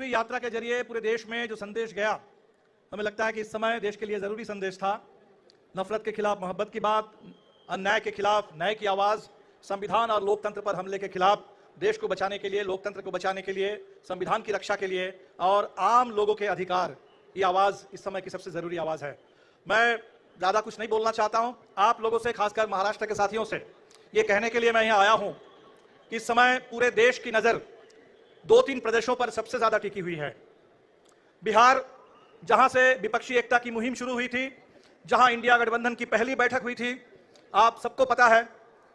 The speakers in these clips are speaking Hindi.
हुई यात्रा के जरिए पूरे देश में जो संदेश गया, हमें लगता है कि इस समय देश के लिए जरूरी संदेश था। नफरत के खिलाफ मोहब्बत की बात, अन्याय के खिलाफ न्याय की आवाज, संविधान और लोकतंत्र पर हमले के खिलाफ देश को बचाने के लिए, लोकतंत्र को बचाने के लिए, संविधान की रक्षा के लिए और आम लोगों के अधिकार, ये आवाज इस समय की सबसे जरूरी आवाज है। मैं ज्यादा कुछ नहीं बोलना चाहता हूं। आप लोगों से, खासकर महाराष्ट्र के साथियों से ये कहने के लिए मैं यहां आया हूं कि इस समय पूरे देश की नजर 2-3 प्रदेशों पर सबसे ज्यादा टिकी हुई है। बिहार, जहां से विपक्षी एकता की मुहिम शुरू हुई थी, जहां इंडिया गठबंधन की पहली बैठक हुई थी, आप सबको पता है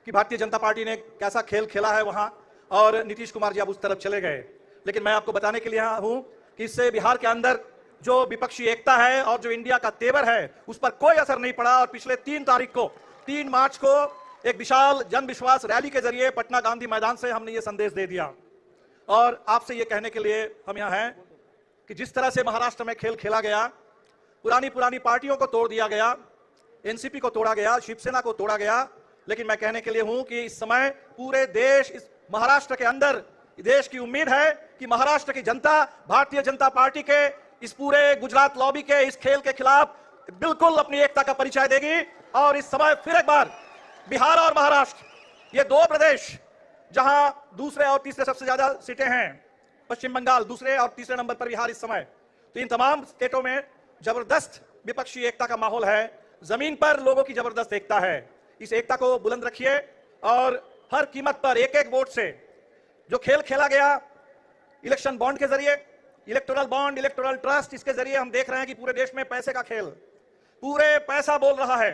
कि भारतीय जनता पार्टी ने कैसा खेल खेला है वहां, और नीतीश कुमार जी अब उस तरफ चले गए। लेकिन मैं आपको बताने के लिए यहां हूं कि इससे बिहार के अंदर जो विपक्षी एकता है और जो इंडिया का तेवर है, उस पर कोई असर नहीं पड़ा। और पिछले 3 मार्च को एक विशाल जन विश्वास रैली के जरिए पटना गांधी मैदान से हमने ये संदेश दे दिया। और आपसे ये कहने के लिए हम यहाँ हैं कि जिस तरह से महाराष्ट्र में खेल खेला गया, पुरानी पार्टियों को तोड़ दिया गया, एनसीपी को तोड़ा गया, शिवसेना को तोड़ा गया, लेकिन मैं कहने के लिए हूं कि इस समय पूरे देश, इस महाराष्ट्र के अंदर देश की उम्मीद है कि महाराष्ट्र की जनता भारतीय जनता पार्टी के इस पूरे गुजरात लॉबी के इस खेल के खिलाफ बिल्कुल अपनी एकता का परिचय देगी। और इस समय फिर एक बार बिहार और महाराष्ट्र, ये 2 प्रदेश जहां दूसरे और तीसरे सबसे ज्यादा सीटें हैं, पश्चिम बंगाल दूसरे और तीसरे नंबर पर बिहार इस समय, तो इन तमाम स्टेटों में जबरदस्त विपक्षी एकता का माहौल है। जमीन पर लोगों की जबरदस्त एकता है। इस एकता को बुलंद रखिए और हर कीमत पर एक वोट से जो खेल खेला गया, इलेक्शन बॉन्ड के जरिए, इलेक्टोरल बॉन्ड, इलेक्टोरल ट्रस्ट, इसके जरिए हम देख रहे हैं कि पूरे देश में पैसे का खेल, पूरे पैसा बोल रहा है।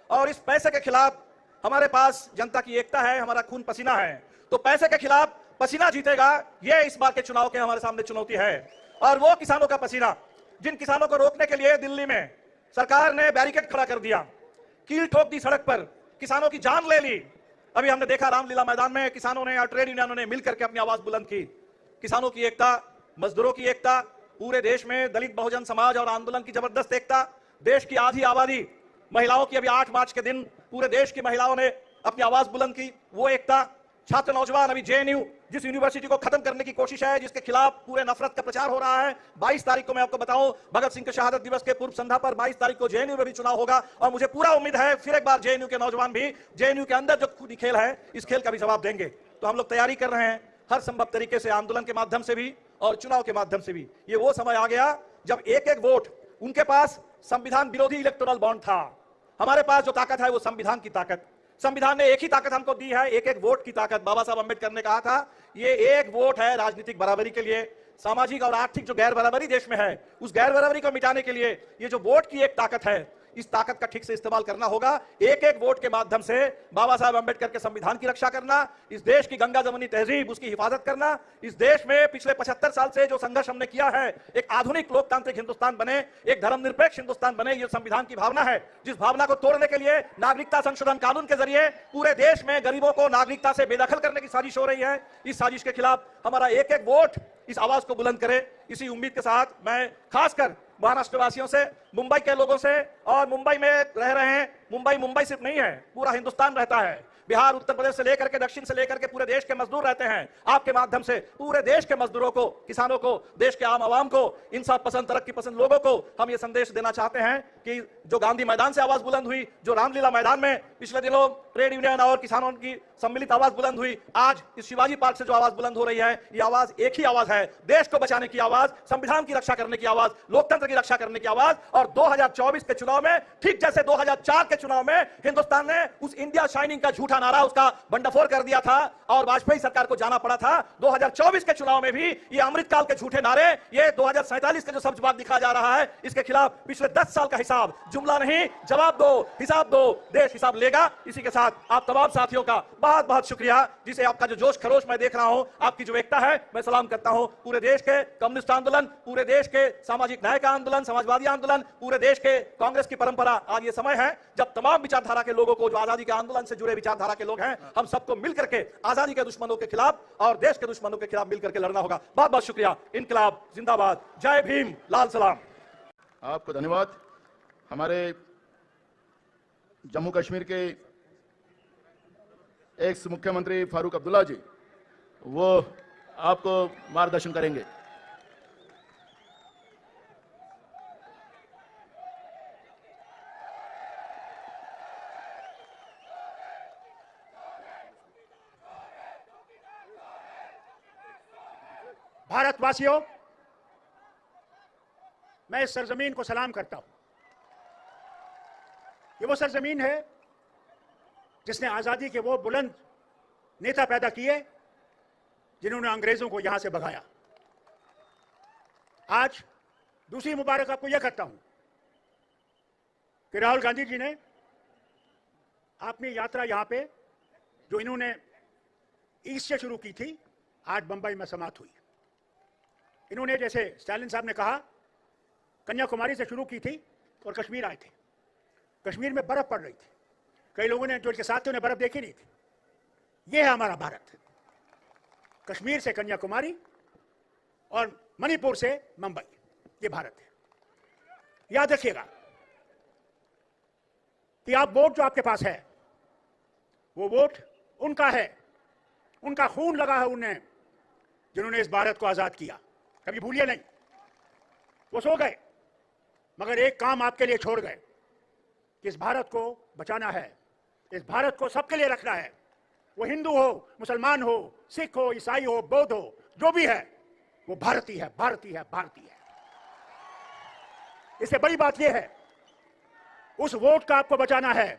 और इस पैसे के खिलाफ हमारे पास जनता की एकता है, हमारा खून पसीना है। तो पैसे के खिलाफ पसीना जीतेगा, ये इस बार के चुनाव के हमारे सामने चुनौती है। और वो किसानों का पसीना, जिन किसानों को रोकने के लिए दिल्ली में सरकार ने बैरिकेड खड़ा कर दिया, कील ठोक दी सड़क पर, किसानों की जान ले ली। अभी हमने देखा रामलीला मैदान में किसानों ने और ट्रेड यूनियनों ने मिलकर के अपनी आवाज बुलंद की। किसानों की एकता, मजदूरों की एकता, पूरे देश में दलित बहुजन समाज और आंदोलन की जबरदस्त एकता, देश की आधी आबादी, महिलाओं की, अभी 8 मार्च के दिन पूरे देश की महिलाओं ने अपनी आवाज बुलंद की, वो एकता, छात्र नौजवान, अभी जेएनयू जिस यूनिवर्सिटी को खत्म करने की कोशिश है, जिसके खिलाफ पूरे नफरत का प्रचार हो रहा है, 22 तारीख को मैं आपको बताऊं, भगत सिंह के शहादत दिवस के पूर्व संध्या पर 22 तारीख को जेएनयू में भी चुनाव होगा। और मुझे पूरा उम्मीद है फिर एक बार जेएनयू के नौजवान भी जेएनयू के अंदर जो खूनी खेल है, इस खेल का भी जवाब देंगे। तो हम लोग तैयारी कर रहे हैं हर संभव तरीके से, आंदोलन के माध्यम से भी और चुनाव के माध्यम से भी। ये वो समय आ गया जब एक वोट, उनके पास संविधान विरोधी इलेक्टोरल बॉन्ड था, हमारे पास जो ताकत है वो संविधान की ताकत। संविधान ने एक ही ताकत हमको दी है, एक वोट की ताकत। बाबा साहब अंबेडकर ने कहा था, ये एक वोट है राजनीतिक बराबरी के लिए, सामाजिक और आर्थिक जो गैर बराबरी देश में है, उस गैर बराबरी को मिटाने के लिए ये जो वोट की एक ताकत है, इस ताकत का ठीक से इस्तेमाल करना होगा। एक वोट के माध्यम से बाबा साहब अंबेडकर के संविधान की रक्षा करना, इस देश की गंगा जमुनी तहजीब, उसकी हिफाजत करना, इस देश में पिछले 75 साल से जो संघर्ष हमने किया है, एक आधुनिक लोकतांत्रिक हिंदुस्तान बने, एक धर्मनिरपेक्ष हिंदुस्तान बने, ये संविधान की भावना है। जिस भावना को तोड़ने के लिए नागरिकता संशोधन कानून के जरिए पूरे देश में गरीबों को नागरिकता से बेदखल करने की साजिश हो रही है। इस साजिश के खिलाफ हमारा एक वोट इस आवाज को बुलंद करे। इसी उम्मीद के साथ मैं खासकर महाराष्ट्र वासियों से, मुंबई के लोगों से, और मुंबई में रह रहे हैं, मुंबई सिर्फ नहीं है, पूरा हिंदुस्तान रहता है, बिहार, उत्तर प्रदेश से लेकर के दक्षिण से लेकर के पूरे देश के मजदूर रहते हैं। आपके माध्यम से पूरे देश के मजदूरों को, किसानों को, देश के आम आवाम को, इंसाफ पसंद, तरक्की पसंद लोगों को हम ये संदेश देना चाहते हैं कि जो गांधी मैदान से आवाज बुलंद हुई, जो रामलीला मैदान में पिछले दिनों ट्रेड यूनियन और किसानों की सम्मिलित आवाज बुलंद हुई, आज इस शिवाजी पार्क से जो आवाज बुलंद हो रही है, ये आवाज एक ही आवाज है, देश को बचाने की आवाज, संविधान की रक्षा करने की आवाज, लोकतंत्र की रक्षा करने की आवाज। और 2024 के चुनाव में, ठीक जैसे 2004 के चुनाव में हिंदुस्तान ने उस इंडिया शाइनिंग का झूठा नारा, उसका बंडाफोड़ कर दिया था और वाजपेयी सरकार को जाना पड़ा था, 2024 के चुनाव में भी ये अमृतकाल के झूठे नारे, ये 2047 का जो सब्जबाग दिखा जा रहा है, इसके खिलाफ पिछले 10 साल का हिसाब, जुमला नहीं, जवाब दो, हिसाब दो, देश हिसाब लेगा। इसी के साथ आप तमाम साथियों का बहुत बहुत शुक्रिया, जिसे आपका जो जोश खरोश मैं देख रहा हूं, आपकी जो एकता है, मैं सलाम करता हूं। पूरे देश के कम्युनिस्ट आंदोलन, पूरे देश के सामाजिक न्याय का आंदोलन, समाजवादी आंदोलन, पूरे देश के कांग्रेस की परंपरा, आज ये समय है जब तमाम विचारधारा के लोगों को, जो आजादी के आंदोलन से जुड़े विचारधारा के लोग हैं, हम सबको मिलकर के आजादी के दुश्मनों के खिलाफ और देश के दुश्मनों के खिलाफ मिलकर के लड़ना होगा। बहुत बहुत शुक्रिया। इनकलाब जिंदाबाद, जय भीम, लाल सलाम। आपको धन्यवाद। हमारे जम्मू कश्मीर के एक्स मुख्यमंत्री फारूक अब्दुल्ला जी, वो आपको मार्गदर्शन करेंगे। भारतवासियों, मैं इस सरजमीन को सलाम करता हूं। ये वो सरजमीन है जिसने आजादी के वो बुलंद नेता पैदा किए जिन्होंने अंग्रेजों को यहां से भगाया। आज दूसरी मुबारक आपको यह करता हूं कि राहुल गांधी जी ने अपनी यात्रा यहां पे जो इन्होंने ईस्ट से शुरू की थी, आज बंबई में समाप्त हुई। इन्होंने, जैसे स्टालिन साहब ने कहा, कन्याकुमारी से शुरू की थी और कश्मीर आए थे। कश्मीर में बर्फ पड़ रही थी, कई लोगों ने जो इनके साथ थे उन्हें बर्फ देखी नहीं थी। यह है हमारा भारत, कश्मीर से कन्याकुमारी और मणिपुर से मुंबई, ये भारत है। याद रखिएगा कि आप वोट जो आपके पास है वो वोट उनका है, उनका खून लगा है उन्हें जिन्होंने इस भारत को आजाद किया, कभी भूलिए नहीं। वो सो गए मगर एक काम आपके लिए छोड़ गए कि इस भारत को बचाना है, इस भारत को सबके लिए रखना है। वो हिंदू हो, मुसलमान हो, सिख हो, ईसाई हो, बौद्ध हो, जो भी है वो भारतीय है, भारतीय है, भारतीय है। इससे बड़ी बात यह है, उस वोट का आपको बचाना है।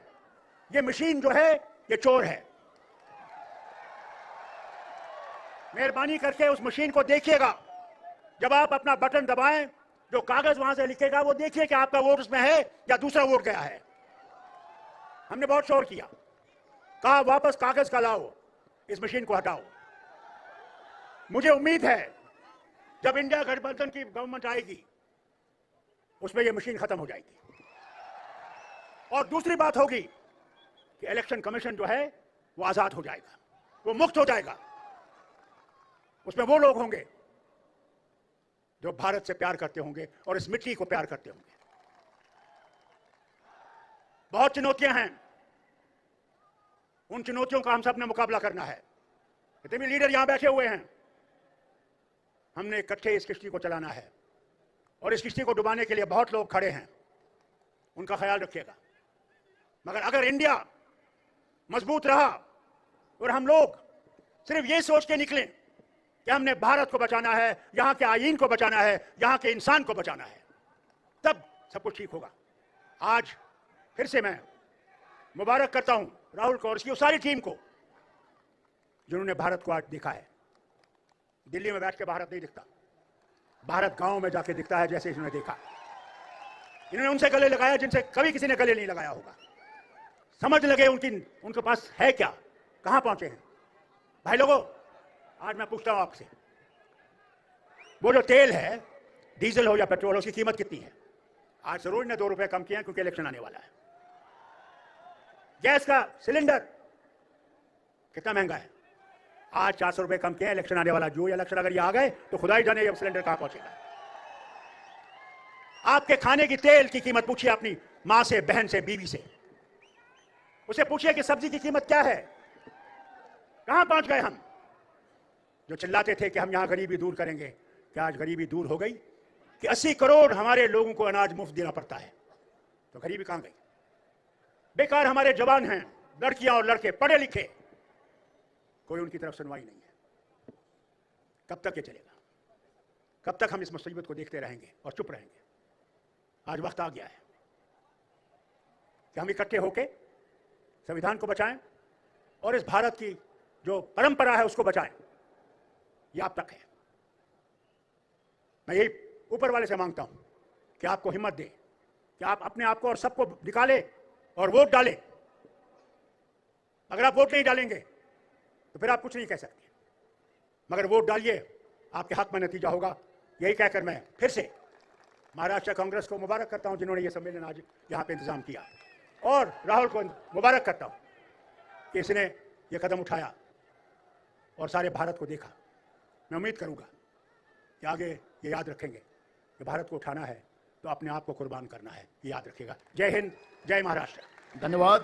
ये मशीन जो है ये चोर है। मेहरबानी करके उस मशीन को देखिएगा। जब आप अपना बटन दबाएं, जो कागज वहां से लिखेगा वो देखिए कि आपका वोट उसमें है या दूसरा वोट गया है। हमने बहुत शोर किया, कहा वापस कागज का लाओ, इस मशीन को हटाओ। मुझे उम्मीद है जब इंडिया गठबंधन की गवर्नमेंट आएगी उसमें यह मशीन खत्म हो जाएगी। और दूसरी बात होगी कि इलेक्शन कमीशन जो है वो आजाद हो जाएगा, वो मुक्त हो जाएगा। उसमें वो लोग होंगे जो भारत से प्यार करते होंगे और इस मिट्टी को प्यार करते होंगे। बहुत चुनौतियां हैं, उन चुनौतियों का हम सब ने मुकाबला करना है। जितने भी लीडर यहां बैठे हुए हैं, हमने इकट्ठे इस किश्ती को चलाना है और इस किश्ती को डुबाने के लिए बहुत लोग खड़े हैं, उनका ख्याल रखिएगा। मगर अगर इंडिया मजबूत रहा और हम लोग सिर्फ ये सोच के निकलें कि हमने भारत को बचाना है, यहां के आईन को बचाना है, यहां के इंसान को बचाना है, तब सब कुछ ठीक होगा। आज फिर से मैं मुबारक करता हूं राहुल को और उसकी सारी टीम को जिन्होंने भारत को आज दिखा है। दिल्ली में बैठ के भारत नहीं दिखता, भारत गांव में जाके दिखता है, जैसे इन्होंने देखा। इन्होंने उनसे गले लगाया जिनसे कभी किसी ने गले नहीं लगाया होगा। समझ लगे उनके पास है क्या, कहां पहुंचे हैं। भाई लोगों, आज मैं पूछता हूं आपसे, वो जो तेल है, डीजल हो या पेट्रोल, उसकी कीमत कितनी है? आज जरूर ने 2 रुपए कम किए हैं क्योंकि इलेक्शन आने वाला है। गैस का सिलेंडर कितना महंगा है? आज 400 रुपए कम किए हैं, इलेक्शन आने वाला। जो इलेक्शन अगर ये आ गए तो खुदा ही जाने ये सिलेंडर कहां पहुंचेगा। आपके खाने की तेल की कीमत पूछिए अपनी मां से, बहन से, बीवी से। उसे पूछिए कि सब्जी की कीमत क्या है। कहां पहुंच गए हम? जो चिल्लाते थे कि हम यहां गरीबी दूर करेंगे, क्या आज गरीबी दूर हो गई कि 80 करोड़ हमारे लोगों को अनाज मुफ्त देना पड़ता है? तो गरीबी कहां गई? बेकार हमारे जवान हैं, लड़कियां और लड़के पढ़े लिखे, कोई उनकी तरफ सुनवाई नहीं है। कब तक ये चलेगा? कब तक हम इस मुसीबत को देखते रहेंगे और चुप रहेंगे? आज वक्त आ गया है कि हम इकट्ठे होकर संविधान को बचाएं और इस भारत की जो परंपरा है उसको बचाएं। ये आप तक है। मैं यही ऊपर वाले से मांगता हूं कि आपको हिम्मत दे कि आप अपने आप को और सबको निकाले और वोट डालें। अगर आप वोट नहीं डालेंगे तो फिर आप कुछ नहीं कह सकते, मगर वोट डालिए, आपके हक में नतीजा होगा। यही कहकर मैं फिर से महाराष्ट्र कांग्रेस को मुबारक करता हूं जिन्होंने ये सम्मेलन आज यहां पे इंतजाम किया, और राहुल को मुबारक करता हूं कि इसने ये कदम उठाया और सारे भारत को देखा। मैं उम्मीद करूंगा कि आगे ये याद रखेंगे कि भारत को उठाना है तो अपने आप को कुर्बान करना है। ये याद रखिएगा। जय हिंद, जय महाराष्ट्र। धन्यवाद।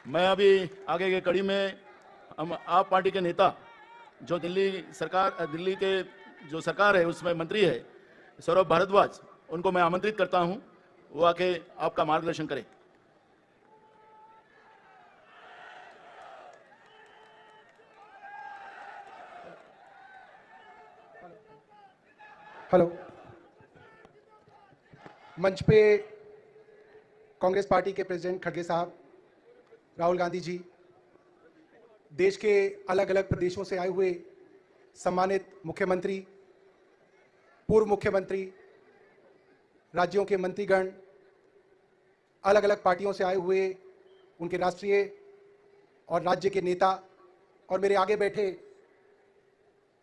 मैं अभी आगे की कड़ी में हम आप पार्टी के नेता जो दिल्ली के जो सरकार है उसमें मंत्री है सौरभ भारद्वाज, उनको मैं आमंत्रित करता हूं, वो आके आपका मार्गदर्शन करें। हेलो। मंच पे कांग्रेस पार्टी के प्रेसिडेंट खड़गे साहब, राहुल गांधी जी, देश के अलग अलग प्रदेशों से आए हुए सम्मानित मुख्यमंत्री, पूर्व मुख्यमंत्री, राज्यों के मंत्रीगण, अलग अलग पार्टियों से आए हुए उनके राष्ट्रीय और राज्य के नेता, और मेरे आगे बैठे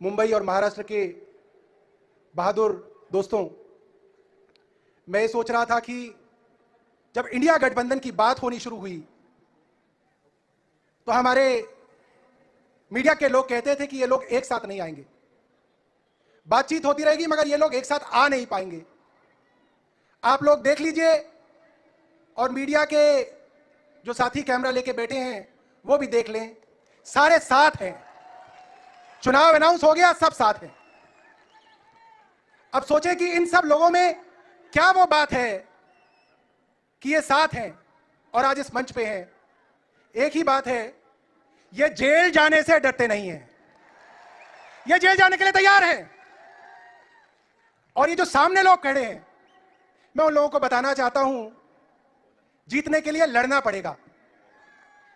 मुंबई और महाराष्ट्र के बहादुर दोस्तों, मैं ये सोच रहा था कि जब इंडिया गठबंधन की बात होनी शुरू हुई तो हमारे मीडिया के लोग कहते थे कि ये लोग एक साथ नहीं आएंगे, बातचीत होती रहेगी मगर ये लोग एक साथ आ नहीं पाएंगे। आप लोग देख लीजिए, और मीडिया के जो साथी कैमरा लेके बैठे हैं वो भी देख लें, सारे साथ हैं। चुनाव अनाउंस हो गया, सब साथ हैं। अब सोचें कि इन सब लोगों में क्या वो बात है कि ये साथ हैं और आज इस मंच पे हैं। एक ही बात है, ये जेल जाने से डरते नहीं हैं, ये जेल जाने के लिए तैयार हैं। और ये जो सामने लोग खड़े हैं, मैं उन लोगों को बताना चाहता हूं, जीतने के लिए लड़ना पड़ेगा।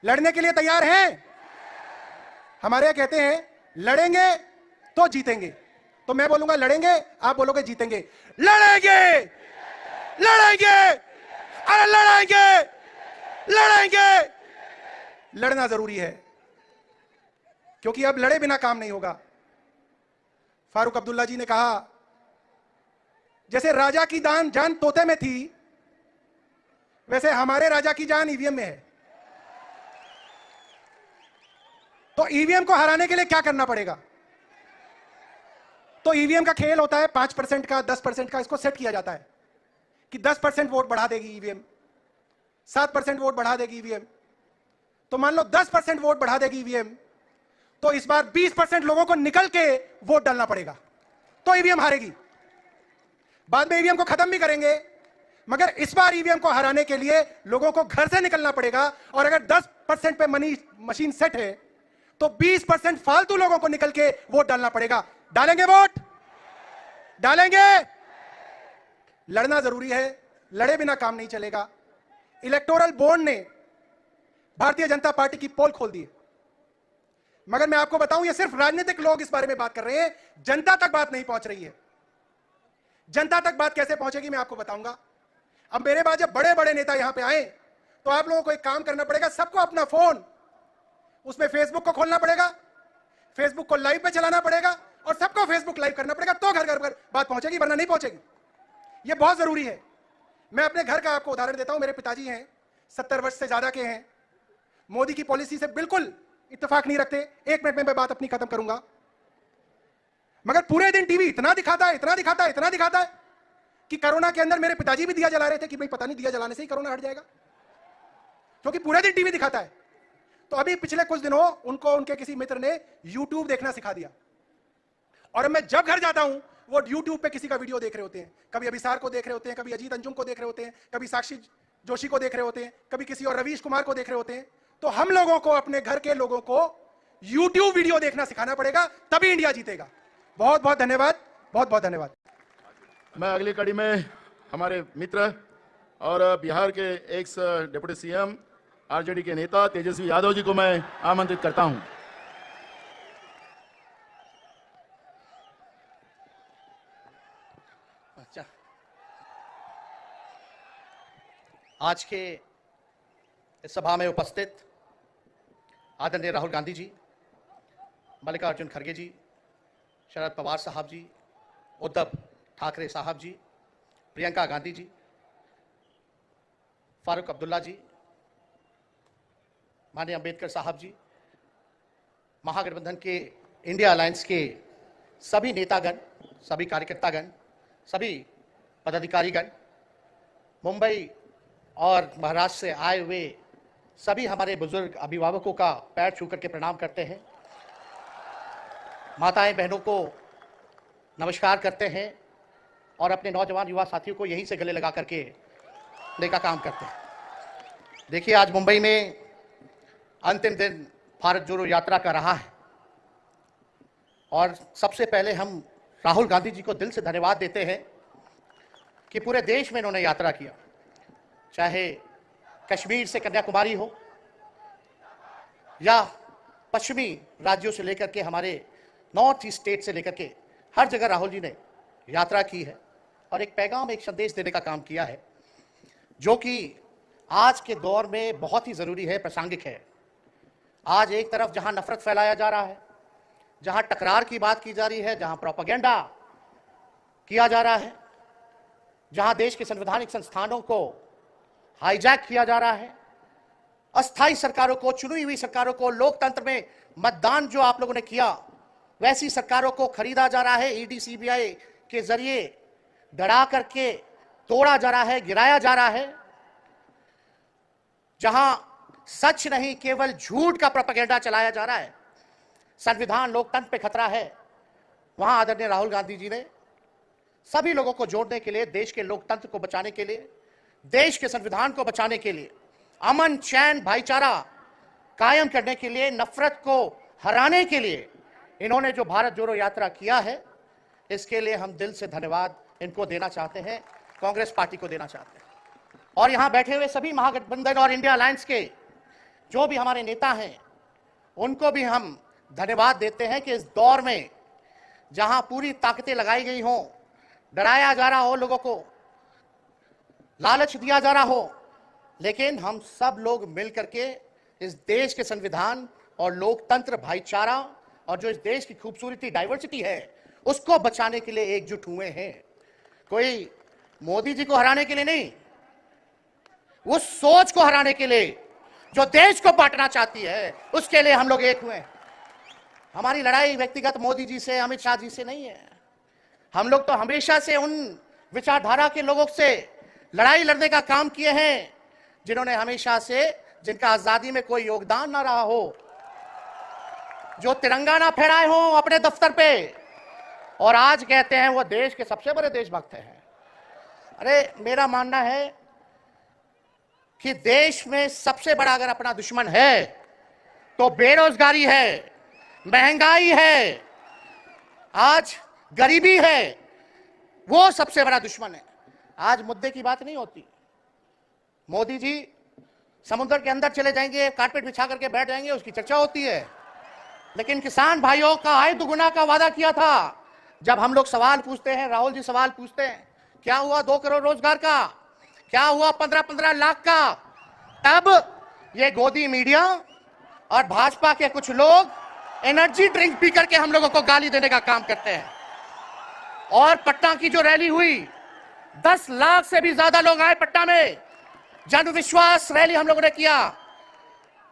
लड़ने के लिए तैयार हैं? हमारे यहां कहते हैं लड़ेंगे तो जीतेंगे। तो मैं बोलूंगा लड़ेंगे, आप बोलोगे जीतेंगे। लड़ेंगे, लड़ेंगे, अरे लड़ेंगे, लड़ेंगे। लड़ना जरूरी है क्योंकि अब लड़े बिना काम नहीं होगा। फारूक अब्दुल्ला जी ने कहा, जैसे राजा की जान तोते में थी, वैसे हमारे राजा की जान ईवीएम में है। तो ईवीएम को हराने के लिए क्या करना पड़ेगा? तो ईवीएम का खेल होता है 5% का, 10% का। इसको सेट किया जाता है कि 10% वोट बढ़ा देगी ईवीएम, 7% वोट बढ़ा देगी ईवीएम। तो मान लो 10% वोट बढ़ा देगी ईवीएम, तो इस बार 20% लोगों को निकल के वोट डालना पड़ेगा, तो ईवीएम हारेगी। बाद में ईवीएम को खत्म भी करेंगे, मगर इस बार ईवीएम को हराने के लिए लोगों को घर से निकलना पड़ेगा। और अगर 10% पे मशीन सेट है तो 20% फालतू लोगों को निकल के वोट डालना पड़ेगा। डालेंगे वोट? डालेंगे। लड़ना जरूरी है, लड़े बिना काम नहीं चलेगा। इलेक्टोरल बोर्ड ने भारतीय जनता पार्टी की पोल खोल दी है, मगर मैं आपको बताऊं, ये सिर्फ राजनीतिक लोग इस बारे में बात कर रहे हैं, जनता तक बात नहीं पहुंच रही है। जनता तक बात कैसे पहुंचेगी मैं आपको बताऊंगा। अब मेरे बाद जब बड़े बड़े नेता यहां पे आए तो आप लोगों को एक काम करना पड़ेगा, सबको अपना फोन, उसमें फेसबुक को खोलना पड़ेगा, फेसबुक को लाइव पे चलाना पड़ेगा और सबको फेसबुक लाइव करना पड़ेगा, तो घर घर पर बात पहुंचेगी, वरना नहीं पहुंचेगी। यह बहुत जरूरी है। मैं अपने घर का आपको उदाहरण देता हूं। मेरे पिताजी हैं, 70 वर्ष से ज्यादा के हैं, मोदी की पॉलिसी से बिल्कुल इत्तेफाक नहीं रखते। 1 मिनट में मैं बात अपनी खत्म करूंगा। मगर पूरे दिन टीवी इतना दिखाता है, इतना दिखाता है, इतना दिखाता है कि कोरोना के अंदर मेरे पिताजी भी दिया जला रहे थे कि भाई पता नहीं दिया जलाने से ही कोरोना हट जाएगा, क्योंकि पूरे दिन टीवी दिखाता है। तो अभी पिछले कुछ दिनों उनको उनके किसी मित्र ने YouTube देखना सिखा दिया, और मैं जब घर जाता हूं वो YouTube पे किसी का वीडियो देख रहे होते हैं। कभी अभिसार को देख रहे होते हैं, कभी अजीत अंजुम को देख रहे होते हैं, कभी साक्षी जोशी को देख रहे होते हैं, कभी किसी और रवीश कुमार को देख रहे होते हैं। तो हम लोगों को, अपने घर के लोगों को YouTube वीडियो देखना सिखाना पड़ेगा, तभी इंडिया जीतेगा। बहुत बहुत धन्यवाद, बहुत बहुत धन्यवाद। मैं अगली कड़ी में हमारे मित्र और बिहार के एक्स डिप्टी सीएम आरजेडी के नेता तेजस्वी यादव जी को मैं आमंत्रित करता हूं। अच्छा, आज के इस सभा में उपस्थित आदरणीय राहुल गांधी जी, मल्लिकार्जुन खड़गे जी, शरद पवार साहब जी, उद्धव ठाकरे साहब जी, प्रियंका गांधी जी, फारूक अब्दुल्ला जी, माननीय अंबेडकर साहब जी, महागठबंधन के इंडिया अलायंस के सभी नेतागण, सभी कार्यकर्तागण, सभी पदाधिकारीगण, मुंबई और महाराष्ट्र से आए हुए सभी हमारे बुजुर्ग अभिभावकों का पैर छू करके प्रणाम करते हैं। माताएं बहनों को नमस्कार करते हैं और अपने नौजवान युवा साथियों को यहीं से गले लगा करके लेकर काम करते हैं। देखिए, आज मुंबई में अंतिम दिन भारत जोड़ो यात्रा का रहा है और सबसे पहले हम राहुल गांधी जी को दिल से धन्यवाद देते हैं कि पूरे देश में इन्होंने यात्रा किया, चाहे कश्मीर से कन्याकुमारी हो या पश्चिमी राज्यों से लेकर के हमारे नॉर्थ ईस्ट स्टेट से लेकर के हर जगह राहुल जी ने यात्रा की है और एक पैगाम, एक संदेश देने का काम किया है, जो कि आज के दौर में बहुत ही जरूरी है, प्रासंगिक है। आज एक तरफ जहां नफरत फैलाया जा रहा है, जहां टकरार की बात की जा रही है, जहां प्रोपेगेंडा किया जा रहा है, जहां देश के संवैधानिक संस्थानों को हाईजैक किया जा रहा है, अस्थायी सरकारों को, चुनी हुई सरकारों को, लोकतंत्र में मतदान जो आप लोगों ने किया वैसी सरकारों को खरीदा जा रहा है, ईडी सीबीआई के जरिए डरा करके तोड़ा जा रहा है, गिराया जा रहा है, जहां सच नहीं केवल झूठ का प्रोपेगेंडा चलाया जा रहा है, संविधान लोकतंत्र पे खतरा है, वहां आदरणीय राहुल गांधी जी ने सभी लोगों को जोड़ने के लिए, देश के लोकतंत्र को बचाने के लिए, देश के संविधान को बचाने के लिए, अमन चैन भाईचारा कायम करने के लिए, नफरत को हराने के लिए इन्होंने जो भारत जोड़ो यात्रा किया है, इसके लिए हम दिल से धन्यवाद इनको देना चाहते हैं, कांग्रेस पार्टी को देना चाहते हैं। और यहां बैठे हुए सभी महागठबंधन और इंडिया अलायंस के जो भी हमारे नेता हैं, उनको भी हम धन्यवाद देते हैं कि इस दौर में जहां पूरी ताकतें लगाई गई हों, डराया जा रहा हो, लोगों को लालच दिया जा रहा हो, लेकिन हम सब लोग मिलकर के इस देश के संविधान और लोकतंत्र, भाईचारा और जो इस देश की खूबसूरती, डाइवर्सिटी है, उसको बचाने के लिए एकजुट हुए हैं। कोई मोदी जी को हराने के लिए नहीं, उस सोच को हराने के लिए जो देश को बांटना चाहती है, उसके लिए हम लोग एक हुए हैं। हमारी लड़ाई व्यक्तिगत मोदी जी से, अमित शाह जी से नहीं है। हम लोग तो हमेशा से उन विचारधारा के लोगों से लड़ाई लड़ने का काम किए हैं जिन्होंने हमेशा से, जिनका आजादी में कोई योगदान ना रहा हो, जो तिरंगा ना फहराए हो अपने दफ्तर पे, और आज कहते हैं वो देश के सबसे बड़े देशभक्त हैं। अरे मेरा मानना है कि देश में सबसे बड़ा अगर अपना दुश्मन है तो बेरोजगारी है, महंगाई है, आज गरीबी है, वो सबसे बड़ा दुश्मन है। आज मुद्दे की बात नहीं होती। मोदी जी समुद्र के अंदर चले जाएंगे, कारपेट बिछा करके बैठ जाएंगे, उसकी चर्चा होती है। लेकिन किसान भाइयों का आय दुगुना का वादा किया था। जब हम लोग सवाल पूछते हैं, राहुल जी सवाल पूछते हैं, क्या हुआ 2 करोड़ रोजगार का, क्या हुआ 15-15 लाख का, तब ये गोदी मीडिया और भाजपा के कुछ लोग एनर्जी ड्रिंक पी करके हम लोगों को गाली देने का काम करते हैं। और पटना की जो रैली हुई, 10 लाख से भी ज्यादा लोग आए पटना में, जन विश्वास रैली हम लोगों ने किया।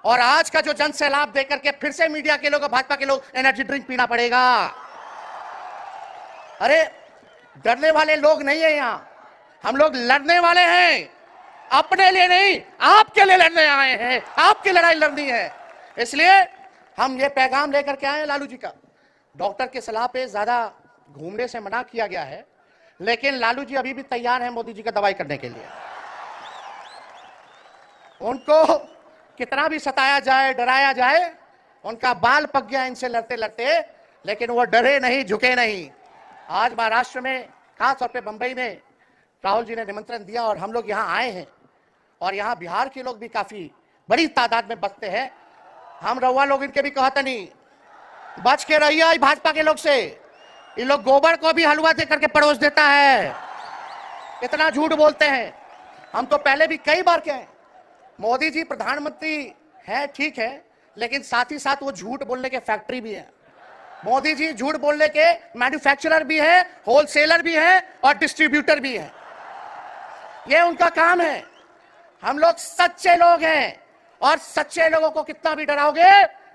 और आज का जो जन सैलाब देकर के फिर से मीडिया के लोग, भाजपा के लोग एनर्जी ड्रिंक पीना पड़ेगा। अरे डरने वाले लोग नहीं है यहां, हम लोग लड़ने वाले हैं, अपने लिए नहीं, आपके लिए लड़ने आए हैं, आपकी लड़ाई लड़नी है। इसलिए हम ये पैगाम लेकर के आए हैं लालू जी का। डॉक्टर के सलाह पे ज्यादा घूमने से मना किया गया है, लेकिन लालू जी अभी भी तैयार हैं मोदी जी का दवाई करने के लिए। उनको कितना भी सताया जाए, डराया जाए, उनका बाल पक गया इनसे लड़ते लड़ते, लेकिन वो डरे नहीं, झुके नहीं। आज महाराष्ट्र में, खासतौर पे बंबई में राहुल जी ने निमंत्रण दिया और हम लोग यहाँ आए हैं। और यहाँ बिहार के लोग भी काफी बड़ी तादाद में बसते हैं। हम रउआ लोग इनके भी कहते नहीं, बच के रहिए भाजपा के लोग से। ये लोग गोबर को भी हलवा दे करके परोस देता है, इतना झूठ बोलते हैं। हम तो पहले भी कई बार कहे, मोदी जी प्रधानमंत्री है ठीक है, लेकिन साथ ही साथ वो झूठ बोलने के फैक्ट्री भी है। मोदी जी झूठ बोलने के मैन्युफैक्चरर भी है, होलसेलर भी है और डिस्ट्रीब्यूटर भी है। ये उनका काम है। हम लोग सच्चे लोग हैं और सच्चे लोगों को कितना भी डराओगे,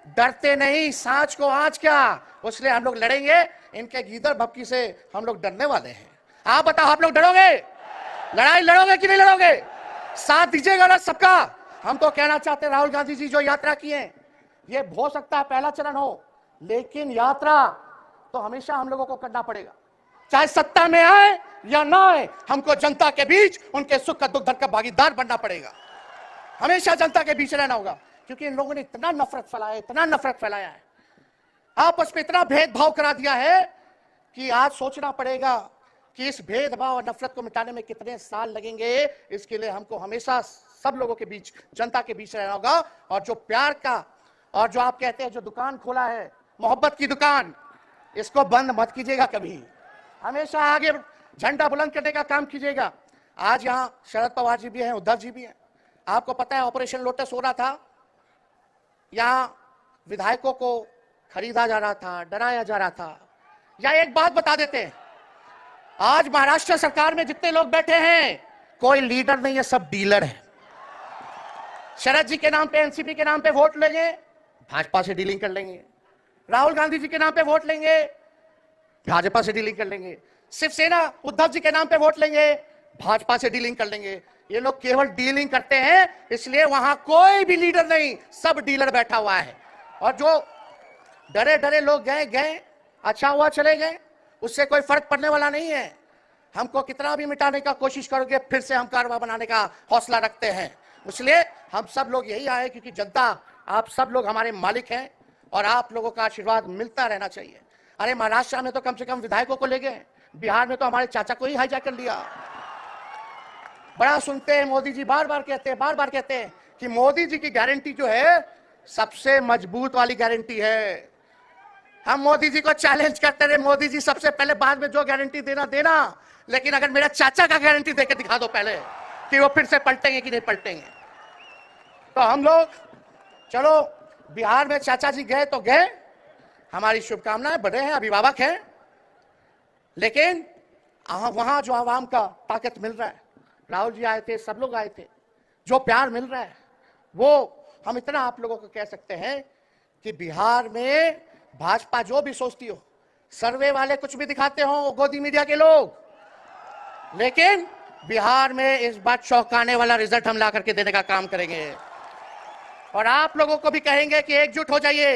डरते नहीं, सांच को आंच क्या, इसलिए हम लोग लड़ेंगे। इनके गीदड़ भपकी से हम लोग डरने वाले हैं। आप बताओ, आप लोग डरोगे? लड़ाई लड़ोगे कि नहीं लड़ोगे? साथ दीजिएगा ना सबका। हम तो कहना चाहते हैं, राहुल गांधी जी जो यात्रा की है, ये हो सकता है पहला चरण हो, लेकिन यात्रा तो हमेशा हम लोगों को करना पड़ेगा, चाहे सत्ता में आए या ना आए। हमको जनता के बीच उनके सुख का दुख दर्द का भागीदार बनना पड़ेगा। हमेशा जनता के बीच रहना होगा, क्योंकि इन लोगों ने इतना नफरत फैलाया, इतना नफरत फैलाया है, आपस में इतना भेदभाव करा दिया है कि आज सोचना पड़ेगा कि इस भेदभाव और नफरत को मिटाने में कितने साल लगेंगे। इसके लिए हमको हमेशा सब लोगों के बीच, जनता के बीच रहना होगा। और जो प्यार का और जो आप कहते हैं जो दुकान खोला है, मोहब्बत की दुकान, इसको बंद मत कीजिएगा कभी। हमेशा आगे झंडा बुलंद करने का काम कीजिएगा। आज यहाँ शरद पवार जी भी हैं, उद्धव जी भी हैं। आपको पता है ऑपरेशन लोटस हो रहा था, यहाँ विधायकों को खरीदा जा रहा था, डराया जा रहा था। या एक बात बता देते हैं, आज महाराष्ट्र सरकार में जितने लोग बैठे हैं कोई लीडर नहीं है, सब डीलर है। शरद जी के नाम पे, एनसीपी के नाम पे वोट लेंगे, भाजपा से डीलिंग कर लेंगे। राहुल गांधी जी के नाम पे वोट लेंगे, भाजपा से डीलिंग कर लेंगे। शिवसेना उद्धव जी के नाम पे वोट लेंगे, भाजपा से डीलिंग कर लेंगे। ये लोग केवल डीलिंग करते हैं, इसलिए वहां कोई भी लीडर नहीं, सब डीलर बैठा हुआ है। और जो डरे डरे लोग गए, अच्छा हुआ चले गए, उससे कोई फर्क पड़ने वाला नहीं है। हमको कितना भी मिटाने का कोशिश करोगे, फिर से हम कारवा बनाने का हौसला रखते हैं। इसलिए हम सब लोग यही आए क्योंकि जनता, आप सब लोग हमारे मालिक हैं और आप लोगों का आशीर्वाद मिलता रहना चाहिए। अरे महाराष्ट्र में तो कम से कम विधायकों को ले गए, बिहार में तो हमारे चाचा को ही हाईजैक कर लिया। बड़ा सुनते हैं, मोदी जी बार बार कहते हैं कि मोदी जी की गारंटी जो है सबसे मजबूत वाली गारंटी है। हम मोदी जी को चैलेंज करते रहे, मोदी जी सबसे पहले, बाद में जो गारंटी देना, लेकिन अगर मेरा चाचा का गारंटी देकर दिखा दो पहले कि वो फिर से पलटेंगे कि नहीं पलटेंगे। तो हम लोग, चलो बिहार में चाचा जी गए तो गए, हमारी शुभकामनाएं, बड़े हैं, अभिभावक हैं, लेकिन वहां जो आवाम का ताकत मिल रहा है, राहुल जी आए थे, सब लोग आए थे, जो प्यार मिल रहा है वो हम इतना आप लोगों को कह सकते हैं कि बिहार में भाजपा जो भी सोचती हो, सर्वे वाले कुछ भी दिखाते हो, गोदी मीडिया के लोग, लेकिन बिहार में इस बार चौंकाने वाला रिजल्ट हम ला करके देने का काम करेंगे। और आप लोगों को भी कहेंगे कि एकजुट हो जाइए,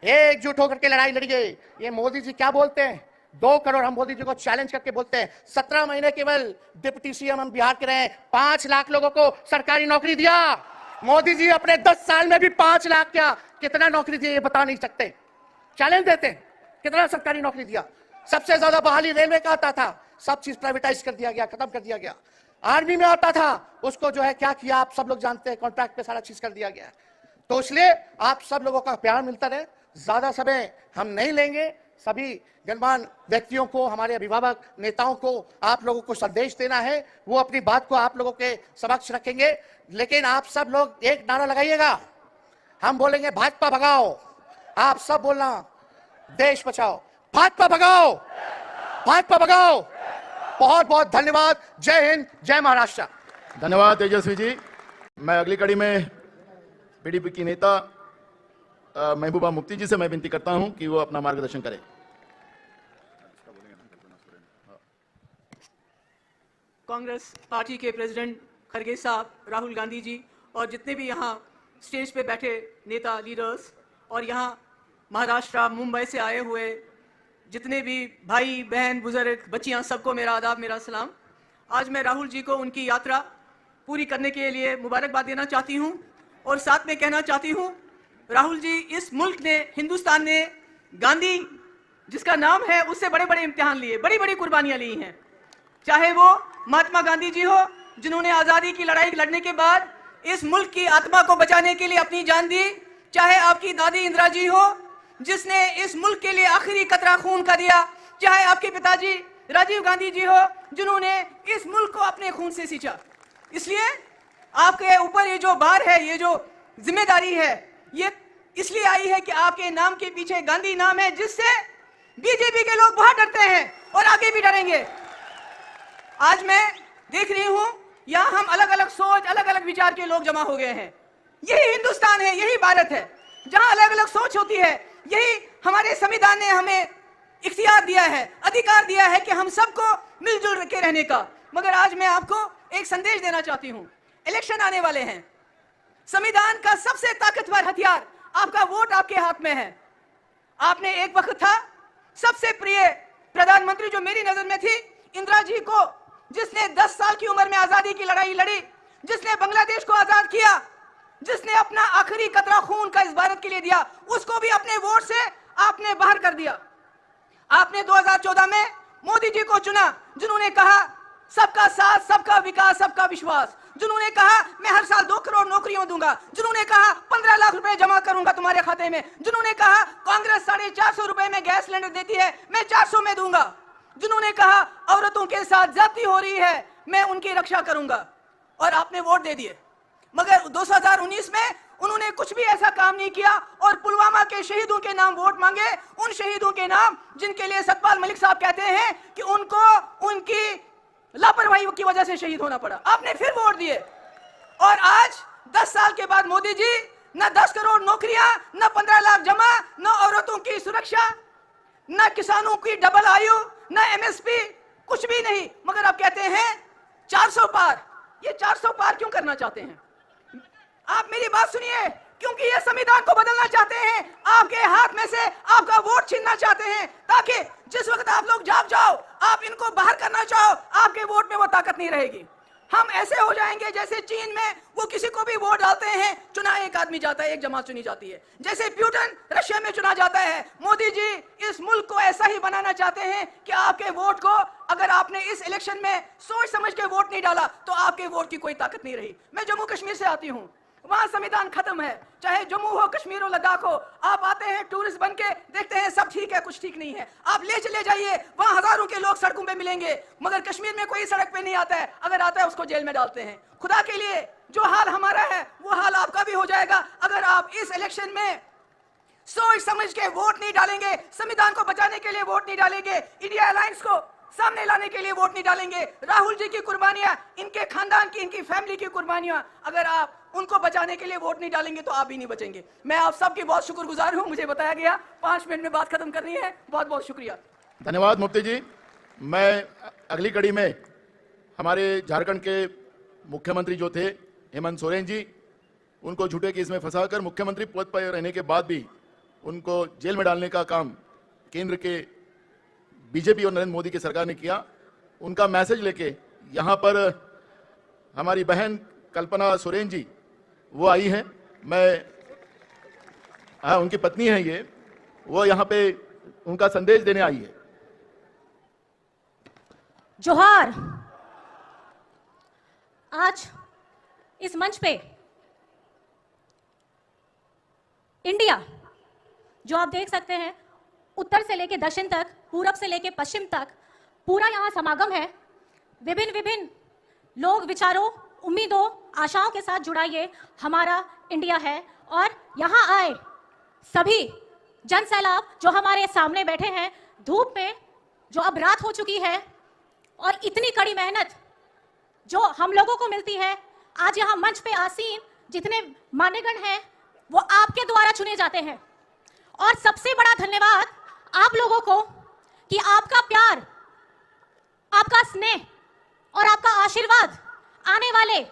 एकजुट होकर के लड़ाई लड़िए। ये मोदी जी क्या बोलते हैं, 2 करोड़, हम मोदी जी को चैलेंज करके बोलते हैं 17 महीने केवल डिप्टी सीएम हम बिहार के रहे, 5 लाख लोगों को सरकारी नौकरी दिया। मोदी जी अपने 10 साल में भी 5 लाख क्या कितना नौकरी दिया ये बता नहीं सकते। चैलेंज देते हैं, कितना सरकारी नौकरी दिया। सबसे ज्यादा बहाली रेलवे का आता था, सब चीज प्राइवेटाइज कर दिया गया, खत्म कर दिया गया। आर्मी में आता था, उसको जो है क्या किया आप सब लोग जानते हैं, कॉन्ट्रैक्ट पे सारा चीज कर दिया गया। तो इसलिए आप सब लोगों का प्यार मिलता रहे, ज्यादा समय हम नहीं लेंगे। सभी गणमान्य व्यक्तियों को, हमारे अभिभावक नेताओं को आप लोगों को संदेश देना है, वो अपनी बात को आप लोगों के समक्ष रखेंगे। लेकिन आप सब लोग एक नारा लगाइएगा, हम बोलेंगे भाजपा भगाओ, आप सब बोलना देश बचाओ, भाजपा भगाओ, भाजपा भगाओ। बहुत बहुत धन्यवाद। जय हिंद, जय महाराष्ट्र। धन्यवाद तेजस्वी जी। मैं अगली कड़ी में पीडीपी की नेता महबूबा मुफ्ती जी से मैं विनती करता हूं कि वो अपना मार्गदर्शन करें। कांग्रेस पार्टी के प्रेसिडेंट खड़गे साहब, राहुल गांधी जी और जितने भी यहाँ स्टेज पे बैठे नेता, लीडर्स, और यहाँ महाराष्ट्र, मुंबई से आए हुए जितने भी भाई बहन, बुजुर्ग, बच्चियाँ, सबको मेरा आदाब, मेरा सलाम। आज मैं राहुल जी को उनकी यात्रा पूरी करने के लिए मुबारकबाद देना चाहती हूँ और साथ में कहना चाहती हूँ, राहुल जी, इस मुल्क ने, हिंदुस्तान ने गांधी जिसका नाम है उससे बड़े बड़े इम्तिहान लिए, बड़ी बड़ी कुर्बानियाँ ली हैं। चाहे वो महात्मा गांधी जी हो जिन्होंने आज़ादी की लड़ाई लड़ने के बाद इस मुल्क की आत्मा को बचाने के लिए अपनी जान दी, चाहे आपकी दादी इंदिरा जी हो जिसने इस मुल्क के लिए आखिरी कतरा खून का दिया, चाहे आपके पिताजी राजीव गांधी जी हो जिन्होंने इस मुल्क को अपने खून से सींचा। इसलिए आपके ऊपर ये जो भार है, ये जो जिम्मेदारी है, ये इसलिए आई है कि आपके नाम के पीछे गांधी नाम है, जिससे बीजेपी के लोग बहुत डरते हैं और आगे भी डरेंगे। आज मैं देख रही हूं यहां हम अलग अलग सोच, अलग अलग विचार के लोग जमा हो गए हैं। यही हिंदुस्तान है, यही भारत है जहां अलग अलग सोच होती है। यही हमारे संविधान ने हमें इख्तियार दिया है, अधिकार दिया है कि हम सबको मिलजुल के रहने का। मगर आज मैं आपको एक संदेश देना चाहती हूं, इलेक्शन आने वाले हैं, संविधान का सबसे ताकतवर हथियार आपका वोट आपके हाथ में है। आपने एक वक्त था सबसे प्रिय प्रधानमंत्री जो मेरी नजर में थी, इंदिरा जी को, जिसने 10 साल की उम्र में आजादी की लड़ाई लड़ी, जिसने बांग्लादेश को आजाद किया, जिसने अपना आखिरी कतरा खून का इस भारत के लिए दिया, उसको भी अपने वोट से आपने बाहर कर दिया। आपने 2014 में मोदी जी को चुना, जिन्होंने कहा सबका साथ, सबका विकास, सबका विश्वास, जिन्होंने कहा मैं हर साल 2 करोड़ नौकरियां दूंगा, जिन्होंने कहा 15 लाख रुपए जमा करूंगा तुम्हारे खाते में, जिन्होंने कहा कांग्रेस 450 रुपए में गैस सिलेंडर देती है, मैं 400 में दूंगा, जिन्होंने कहा औरतों के साथ ज्यादती हो रही है, मैं उनकी रक्षा करूंगा, और आपने वोट दे दिए। मगर 2019 में उन्होंने कुछ भी ऐसा काम नहीं किया और पुलवामा के शहीदों के नाम वोट मांगे, उन शहीदों के नाम जिनके लिए सतपाल मलिक साहब कहते हैं कि उनको उनकी लापरवाही की वजह से शहीद होना पड़ा। आपने फिर वोट दिए, और आज 10 साल के बाद मोदी जी न 10 करोड़ नौकरियां, न 15 लाख जमा, न औरतों की सुरक्षा, न किसानों की डबल आयु, न एमएसपी, कुछ भी नहीं, मगर आप कहते हैं 400 पार। ये 400 पार क्यों करना चाहते हैं? आप मेरी बात सुनिए, क्योंकि ये संविधान को बदलना चाहते हैं, आपके हाथ में से आपका वोट छीनना चाहते हैं, ताकि जिस वक्त आप लोग जाग जाओ, आप इनको बाहर करना चाहो, आपके वोट में वो ताकत नहीं रहेगी। हम ऐसे हो जाएंगे जैसे चीन में वो किसी को भी वोट डालते हैं, चुना एक आदमी जाता है, एक जमात चुनी जाती है, जैसे प्यूटन रशिया में चुना जाता है। मोदी जी इस मुल्क को ऐसा ही बनाना चाहते हैं कि आपके वोट को, अगर आपने इस इलेक्शन में सोच समझ के वोट नहीं डाला तो आपके वोट की कोई ताकत नहीं रही। मैं जम्मू कश्मीर से आती हूँ, वहां संविधान खत्म है, चाहे जम्मू हो, कश्मीर हो, लद्दाख हो, आप आते हैं टूरिस्ट बन के, देखते हैं सब ठीक है, कुछ ठीक नहीं है, आप ले चले जाइए, वहां हजारों के लोग सड़कों पे मिलेंगे, मगर कश्मीर में कोई सड़क पे नहीं आता है, अगर आता है उसको जेल में डालते हैं। खुदा के लिए जो हाल हमारा है वो हाल आपका भी हो जाएगा अगर आप इस इलेक्शन में सोच समझ के वोट नहीं डालेंगे, संविधान को बचाने के लिए वोट नहीं डालेंगे, इंडिया अलायंस को सामने लाने के लिए वोट नहीं डालेंगे। राहुल जी की कुर्बानियां, इनके खानदान की, इनकी फैमिली की कुर्बानियां, अगर आप उनको बचाने के लिए वोट नहीं डालेंगे तो आप भी नहीं बचेंगे। मैं आप सबकी बहुत शुक्रगुजार हूं, मुझे बताया गया 5 मिनट में बात खत्म करनी है। बहुत बहुत शुक्रिया। धन्यवाद मुफ्ती जी। मैं अगली कड़ी में हमारे झारखंड के मुख्यमंत्री जो थे हेमंत सोरेन जी, उनको झूठे केस में फंसाकर मुख्यमंत्री पद पर रहने के बाद भी उनको जेल में डालने का काम केंद्र के बीजेपी और नरेंद्र मोदी की सरकार ने किया। उनका मैसेज लेके यहाँ पर हमारी बहन कल्पना सोरेन जी वो आई हैं, उनकी पत्नी है ये, वो यहाँ पे उनका संदेश देने आई है। जोहार। आज इस मंच पे इंडिया, जो आप देख सकते हैं, उत्तर से लेकर दक्षिण तक, पूरब से लेकर पश्चिम तक पूरा यहाँ समागम है। विभिन्न विभिन्न लोग, विचारों, उम्मीदों, आशाओं के साथ जुड़ा ये हमारा इंडिया है। और यहाँ आए सभी जन सैलाब जो हमारे सामने बैठे हैं, धूप में जो अब रात हो चुकी है, और इतनी कड़ी मेहनत जो हम लोगों को मिलती है, आज यहाँ मंच पे आसीन जितने मान्यगण हैं वो आपके द्वारा चुने जाते हैं। और सबसे बड़ा धन्यवाद आप लोगों को कि आपका प्यार, आपका स्नेह और आपका आशीर्वाद आने वाले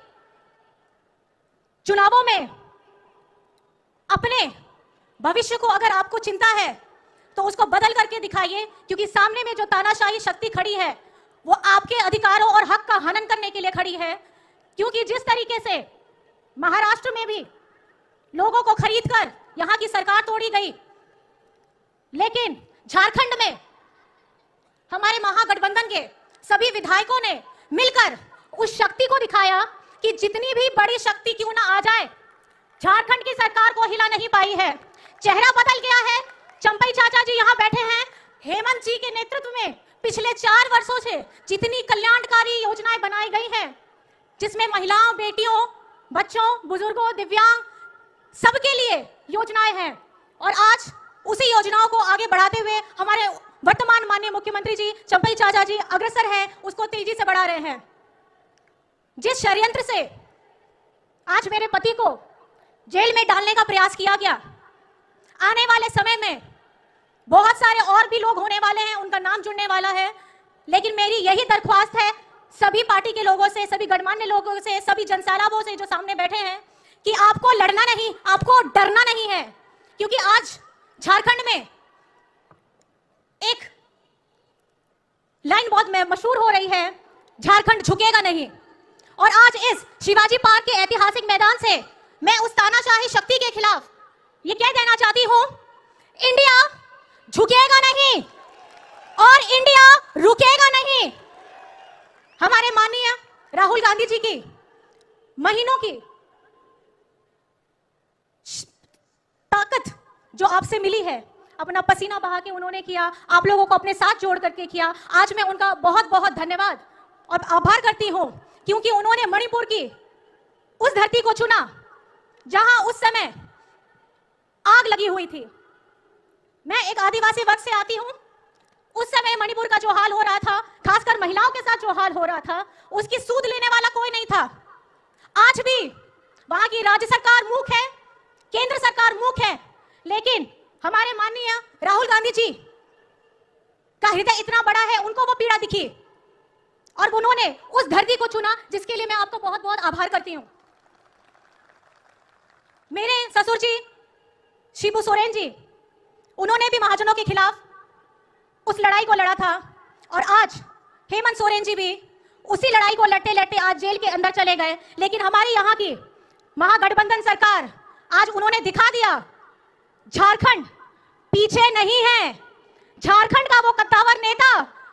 चुनावों में अपने भविष्य को अगर आपको चिंता है तो उसको बदल करके दिखाइए, क्योंकि सामने में जो तानाशाही शक्ति खड़ी है वो आपके अधिकारों और हक का हनन करने के लिए खड़ी है। क्योंकि जिस तरीके से महाराष्ट्र में भी लोगों को खरीदकर यहां की सरकार तोड़ी गई, लेकिन झारखंड में हमारे महागठबंधन के सभी विधायकों ने मिलकर उस शक्ति को दिखाया कि जितनी भी बड़ी शक्ति क्यों ना आ जाए, झारखंड की सरकार को हिला नहीं पाई है। चेहरा बदल गया है। चंपई चाचा जी यहाँ बैठे हैं। हेमंत जी के नेतृत्व में पिछले 4 वर्षों से जितनी कल्याणकारी योजनाएं बनाई गई हैं, जिसमें महिलाओं, बेटियों, बच्चों, बुजुर्गों, दिव्यांग सबके लिए योजनाएं हैं, और आज उसी योजनाओं को आगे बढ़ाते हुए हमारे वर्तमान माननीय मुख्यमंत्री जी चंपई चाचा जी अग्रसर हैं, उसको तेजी से बढ़ा रहे हैं। जिस षड्यंत्र से आज मेरे पति को जेल में डालने का प्रयास किया गया, आने वाले समय में बहुत सारे और भी लोग होने वाले हैं, उनका नाम जुड़ने वाला है। लेकिन मेरी यही दरख्वास्त है सभी पार्टी के लोगों से, सभी गणमान्य लोगों से, सभी जनसैलाबों से जो सामने बैठे हैं, कि आपको लड़ना नहीं, आपको डरना नहीं है। क्योंकि आज झारखंड में एक लाइन बहुत मशहूर हो रही है, झारखंड झुकेगा नहीं। और आज इस शिवाजी पार्क के ऐतिहासिक मैदान से मैं उस तानाशाही शक्ति के खिलाफ ये कह देना चाहती हूं, इंडिया झुकेगा नहीं। और इंडिया रुकेगा नहीं। हमारे माननीय राहुल गांधी जी की महीनों की ताकत जो आपसे मिली है, अपना पसीना बहा के उन्होंने किया, आप लोगों को अपने साथ जोड़ करके किया, आज मैं उनका बहुत बहुत धन्यवाद और आभार करती हूं, क्योंकि उन्होंने मणिपुर की उस धरती को चुना जहां उस समय आग लगी हुई थी। मैं एक आदिवासी वर्ग से आती हूं। उस समय मणिपुर का जो हाल हो रहा था, खासकर महिलाओं के साथ जो हाल हो रहा था, उसकी सूद लेने वाला कोई नहीं था। आज भी वहां की राज्य सरकार मूक है, केंद्र सरकार मूक है, लेकिन हमारे माननीय राहुल गांधी जी का हृदय इतना बड़ा है, उनको वो पीड़ा दिखी और उन्होंने उस धरती को चुना, जिसके लिए मैं आपको बहुत बहुत आभार करती हूं। मेरे ससुर जी शिबू सोरेन जी, उन्होंने भी महाजनों के खिलाफ उस लड़ाई को लड़ा था और आज हेमंत सोरेन जी भी उसी लड़ाई को लड़ते लड़ते आज जेल के अंदर चले गए। लेकिन हमारी यहाँ की महागठबंधन सरकार, आज उन्होंने दिखा दिया झारखंड पीछे नहीं है। झारखंड का वो कद्दावर नेता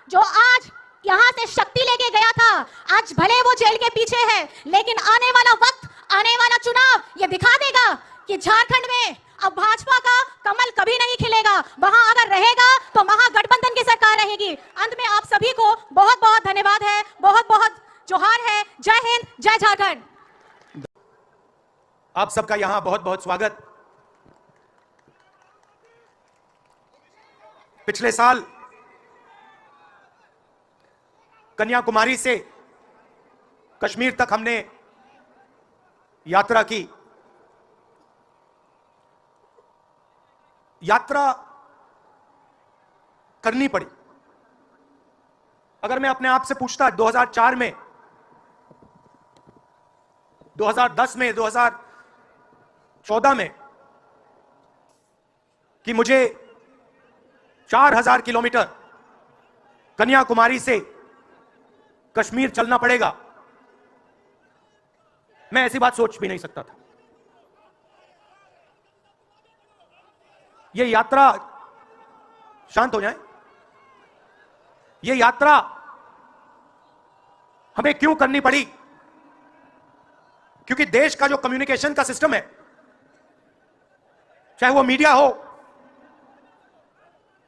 जो आज यहां से शक्ति लेके गया था, आज भले वो जेल के पीछे है, लेकिन आने वाला वक्त, आने वाला चुनाव ये दिखा देगा कि झारखंड में अब भाजपा का कमल कभी नहीं खिलेगा। वहां अगर रहेगा तो महागठबंधन की सरकार रहेगी। अंत में आप सभी को बहुत बहुत धन्यवाद है, बहुत बहुत जोहार है। जय हिंद, जय झारखंड। आप सबका यहां बहुत बहुत स्वागत। पिछले साल कन्याकुमारी से कश्मीर तक हमने यात्रा की। यात्रा करनी पड़ी। अगर मैं अपने आप से पूछता 2004 में, 2010 में, 2014 में कि मुझे 4000 किलोमीटर कन्याकुमारी से कश्मीर चलना पड़ेगा, मैं ऐसी बात सोच भी नहीं सकता था। यह यात्रा, शांत हो जाए, यह यात्रा हमें क्यों करनी पड़ी? क्योंकि देश का जो कम्युनिकेशन का सिस्टम है, चाहे वो मीडिया हो,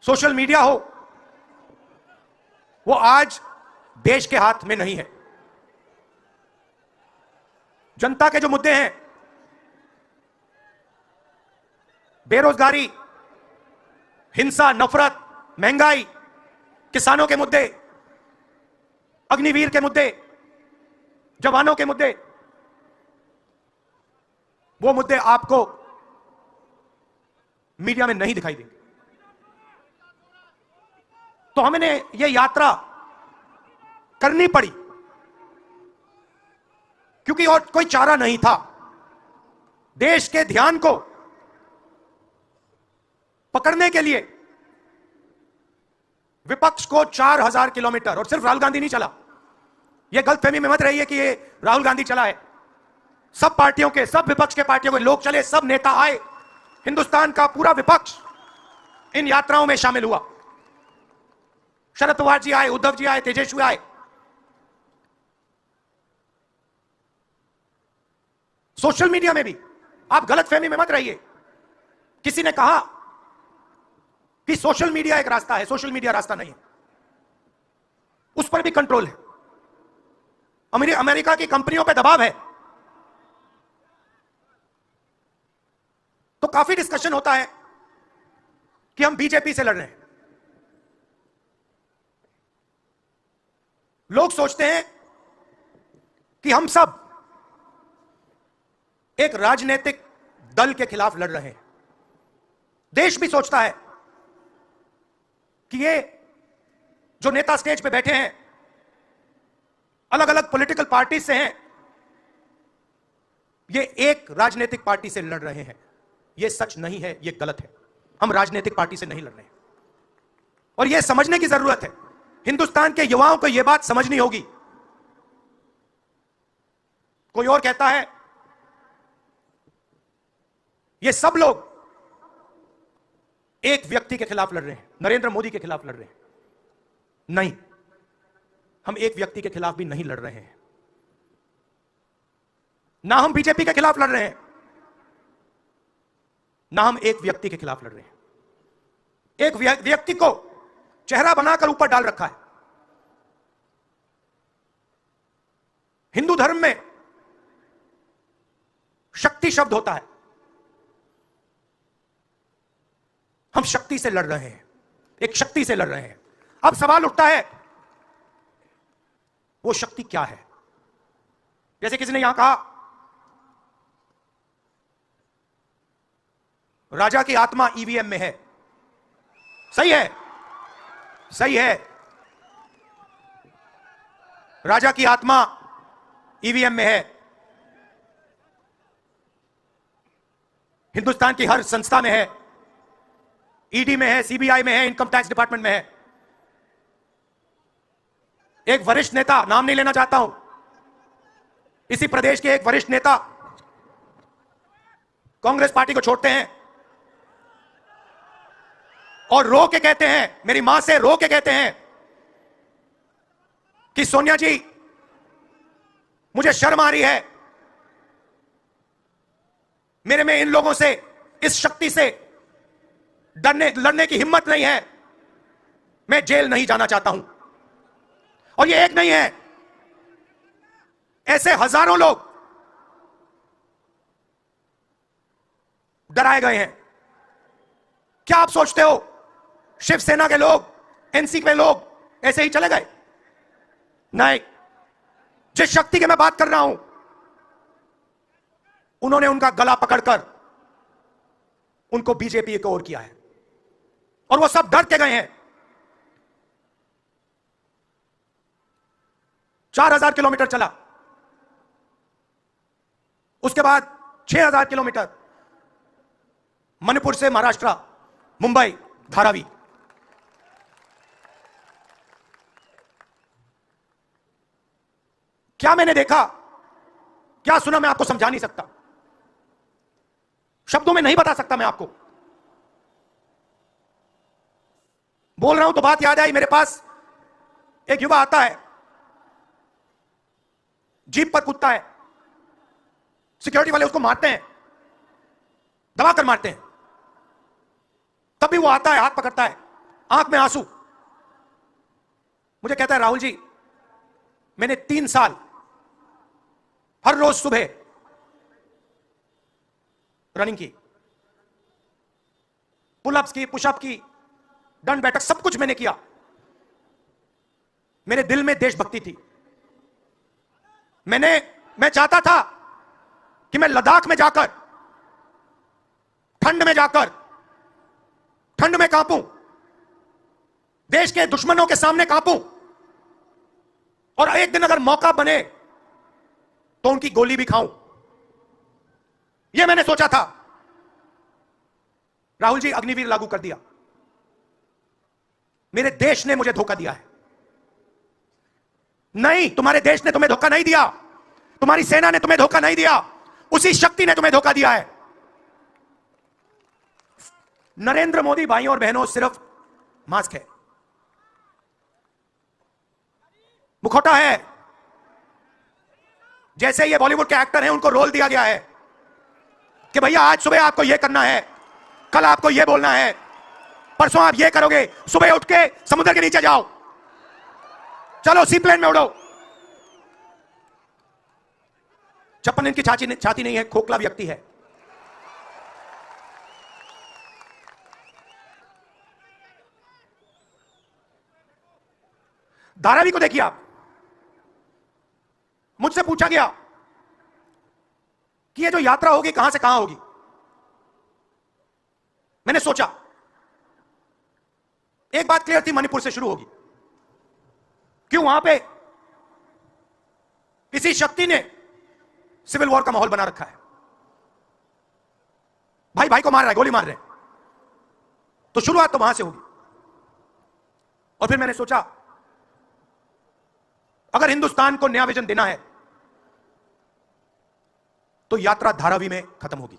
सोशल मीडिया हो, वो आज देश के हाथ में नहीं है। जनता के जो मुद्दे हैं, बेरोजगारी, हिंसा, नफरत, महंगाई, किसानों के मुद्दे, अग्निवीर के मुद्दे, जवानों के मुद्दे, वो मुद्दे आपको मीडिया में नहीं दिखाई देंगे। तो हमने ये यात्रा करनी पड़ी क्योंकि और कोई चारा नहीं था। देश के ध्यान को पकड़ने के लिए विपक्ष को 4000 किलोमीटर, और सिर्फ राहुल गांधी नहीं चला, यह गलतफहमी में मत रहिए कि ये राहुल गांधी चला है। सब पार्टियों के, सब विपक्ष के पार्टियों के लोग चले, सब नेता आए, हिंदुस्तान का पूरा विपक्ष इन यात्राओं में शामिल हुआ। शरद पवार जी आए, उद्धव जी आए, तेजस्वी आए। सोशल मीडिया में भी आप गलतफहमी में मत रहिए। किसी ने कहा कि सोशल मीडिया एक रास्ता है, सोशल मीडिया रास्ता नहीं है। उस पर भी कंट्रोल है। अमेरिका की कंपनियों पर दबाव है। तो काफी डिस्कशन होता है कि हम बीजेपी से लड़ रहे हैं। लोग सोचते हैं कि हम सब एक राजनीतिक दल के खिलाफ लड़ रहे हैं। देश भी सोचता है कि ये जो नेता स्टेज पे बैठे हैं, अलग अलग पॉलिटिकल पार्टी से हैं, ये एक राजनीतिक पार्टी से लड़ रहे हैं। ये सच नहीं है, ये गलत है। हम राजनीतिक पार्टी से नहीं लड़ रहे हैं और ये समझने की जरूरत है। हिंदुस्तान के युवाओं को यह बात समझनी होगी। कोई और कहता है ये सब लोग एक व्यक्ति के खिलाफ लड़ रहे हैं, नरेंद्र मोदी के खिलाफ लड़ रहे हैं। नहीं, हम एक व्यक्ति के खिलाफ भी नहीं लड़ रहे हैं, ना हम बीजेपी के खिलाफ लड़ रहे हैं, ना हम एक व्यक्ति के खिलाफ लड़ रहे हैं। एक व्यक्ति को चेहरा बनाकर ऊपर डाल रखा है। हिंदू धर्म में शक्ति शब्द होता है, हम शक्ति से लड़ रहे हैं, एक शक्ति से लड़ रहे हैं। अब सवाल उठता है वो शक्ति क्या है? जैसे किसी ने यहां कहा राजा की आत्मा ईवीएम में है। सही है, सही है, राजा की आत्मा ईवीएम में है। हिंदुस्तान की हर संस्था में है, ईडी में है, सीबीआई में है, इनकम टैक्स डिपार्टमेंट में है। एक वरिष्ठ नेता, नाम नहीं लेना चाहता हूं, इसी प्रदेश के एक वरिष्ठ नेता कांग्रेस पार्टी को छोड़ते हैं और रो के कहते हैं, मेरी मां से रो के कहते हैं कि सोनिया जी मुझे शर्म आ रही है, मेरे में इन लोगों से, इस शक्ति से लड़ने की हिम्मत नहीं है, मैं जेल नहीं जाना चाहता हूं। और ये एक नहीं है, ऐसे हजारों लोग डराए गए हैं। क्या आप सोचते हो शिवसेना के लोग, एनसी के लोग ऐसे ही चले गए? नहीं, जिस शक्ति की मैं बात कर रहा हूं, उन्होंने उनका गला पकड़कर उनको बीजेपी की ओर किया है और वो सब डर के गए हैं। 4000 किलोमीटर चला, उसके बाद 6000 किलोमीटर मणिपुर से महाराष्ट्र, मुंबई, धारावी। क्या मैंने देखा, क्या सुना, मैं आपको समझा नहीं सकता, शब्दों में नहीं बता सकता मैं आपको। बोल रहा हूं तो बात याद आई, मेरे पास एक युवा आता है, जीप पर कूदता है, सिक्योरिटी वाले उसको मारते हैं, दबा कर मारते हैं, तब भी वो आता है, हाथ पकड़ता है, आंख में आंसू, मुझे कहता है राहुल जी मैंने 3 साल हर रोज सुबह रनिंग की, पुलअप्स की, पुशअप की, दंड बैठक, सब कुछ मैंने किया। मेरे दिल में देशभक्ति थी। मैं चाहता था कि मैं लद्दाख में जाकर, ठंड में जाकर, ठंड में कांपूं, देश के दुश्मनों के सामने कांपूं, और एक दिन अगर मौका बने तो उनकी गोली भी खाऊं। यह मैंने सोचा था। राहुल जी अग्निवीर लागू कर दिया, मेरे देश ने मुझे धोखा दिया है। नहीं, तुम्हारे देश ने तुम्हें धोखा नहीं दिया, तुम्हारी सेना ने तुम्हें धोखा नहीं दिया, उसी शक्ति ने तुम्हें धोखा दिया है। नरेंद्र मोदी भाइयों और बहनों सिर्फ मास्क है, मुखौटा है। जैसे ये बॉलीवुड के एक्टर हैं, उनको रोल दिया गया है कि भैया आज सुबह आपको यह करना है, कल आपको यह बोलना है, परसों आप यह करोगे, सुबह उठ के समुद्र के नीचे जाओ, चलो सी प्लेन में उड़ो। 56 इंच की छाती नहीं है, खोखला व्यक्ति है। धारावी को देखिए आप, मुझसे पूछा गया कि ये जो यात्रा होगी कहां से कहां होगी। मैंने सोचा एक बात क्लियर थी, मणिपुर से शुरू होगी। क्यों? वहां पे किसी शक्ति ने सिविल वॉर का माहौल बना रखा है, भाई भाई को मार रहा है, गोली मार रहे हैं, तो शुरुआत तो वहां से होगी। और फिर मैंने सोचा अगर हिंदुस्तान को नया विजन देना है तो यात्रा धारावी में खत्म होगी।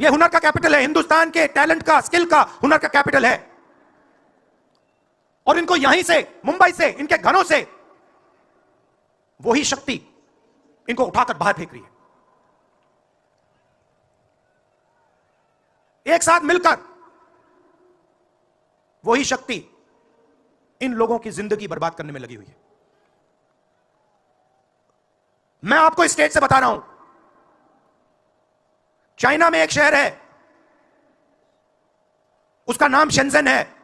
यह हुनर का कैपिटल है, हिंदुस्तान के टैलेंट का, स्किल का, हुनर का कैपिटल है। और इनको यहीं से, मुंबई से, इनके घरों से वही शक्ति इनको उठाकर बाहर फेंक रही है। एक साथ मिलकर वही शक्ति इन लोगों की जिंदगी बर्बाद करने में लगी हुई है। मैं आपको इस स्टेज से बता रहा हूं, चाइना में एक शहर है, उसका नाम शेंजन है।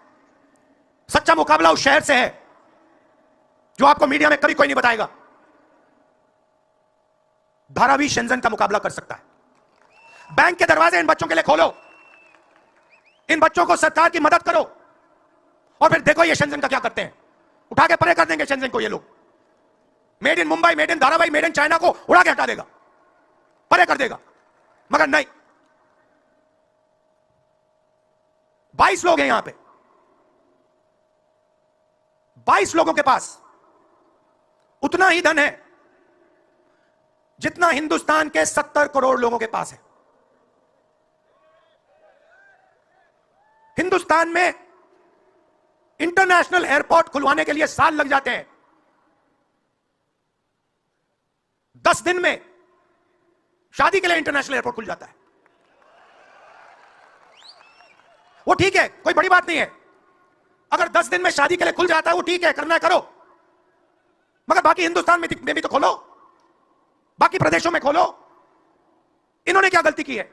सच्चा मुकाबला उस शहर से है जो आपको मीडिया में कभी कोई नहीं बताएगा। धारावी शेंजन का मुकाबला कर सकता है। बैंक के दरवाजे इन बच्चों के लिए खोलो, इन बच्चों को सरकार की मदद करो, और फिर देखो ये शेंजन का क्या करते हैं। उठा के परे कर देंगे शेंजन को ये लोग। Made in Mumbai, made in Dharavi, made in China को उड़ा के हटा देगा, परे कर देगा। मगर नहीं, 22 लोग हैं यहां पे, 22 लोगों के पास उतना ही धन है जितना हिंदुस्तान के 70 करोड़ लोगों के पास है। हिंदुस्तान में इंटरनेशनल एयरपोर्ट खुलवाने के लिए साल लग जाते हैं। 10 दिन में शादी के लिए इंटरनेशनल एयरपोर्ट खुल जाता है। वो ठीक है, कोई बड़ी बात नहीं है। अगर 10 दिन में शादी के लिए खुल जाता है वो ठीक है, करना है करो। मगर बाकी हिंदुस्तान में भी तो खोलो, बाकी प्रदेशों में खोलो। इन्होंने क्या गलती की है?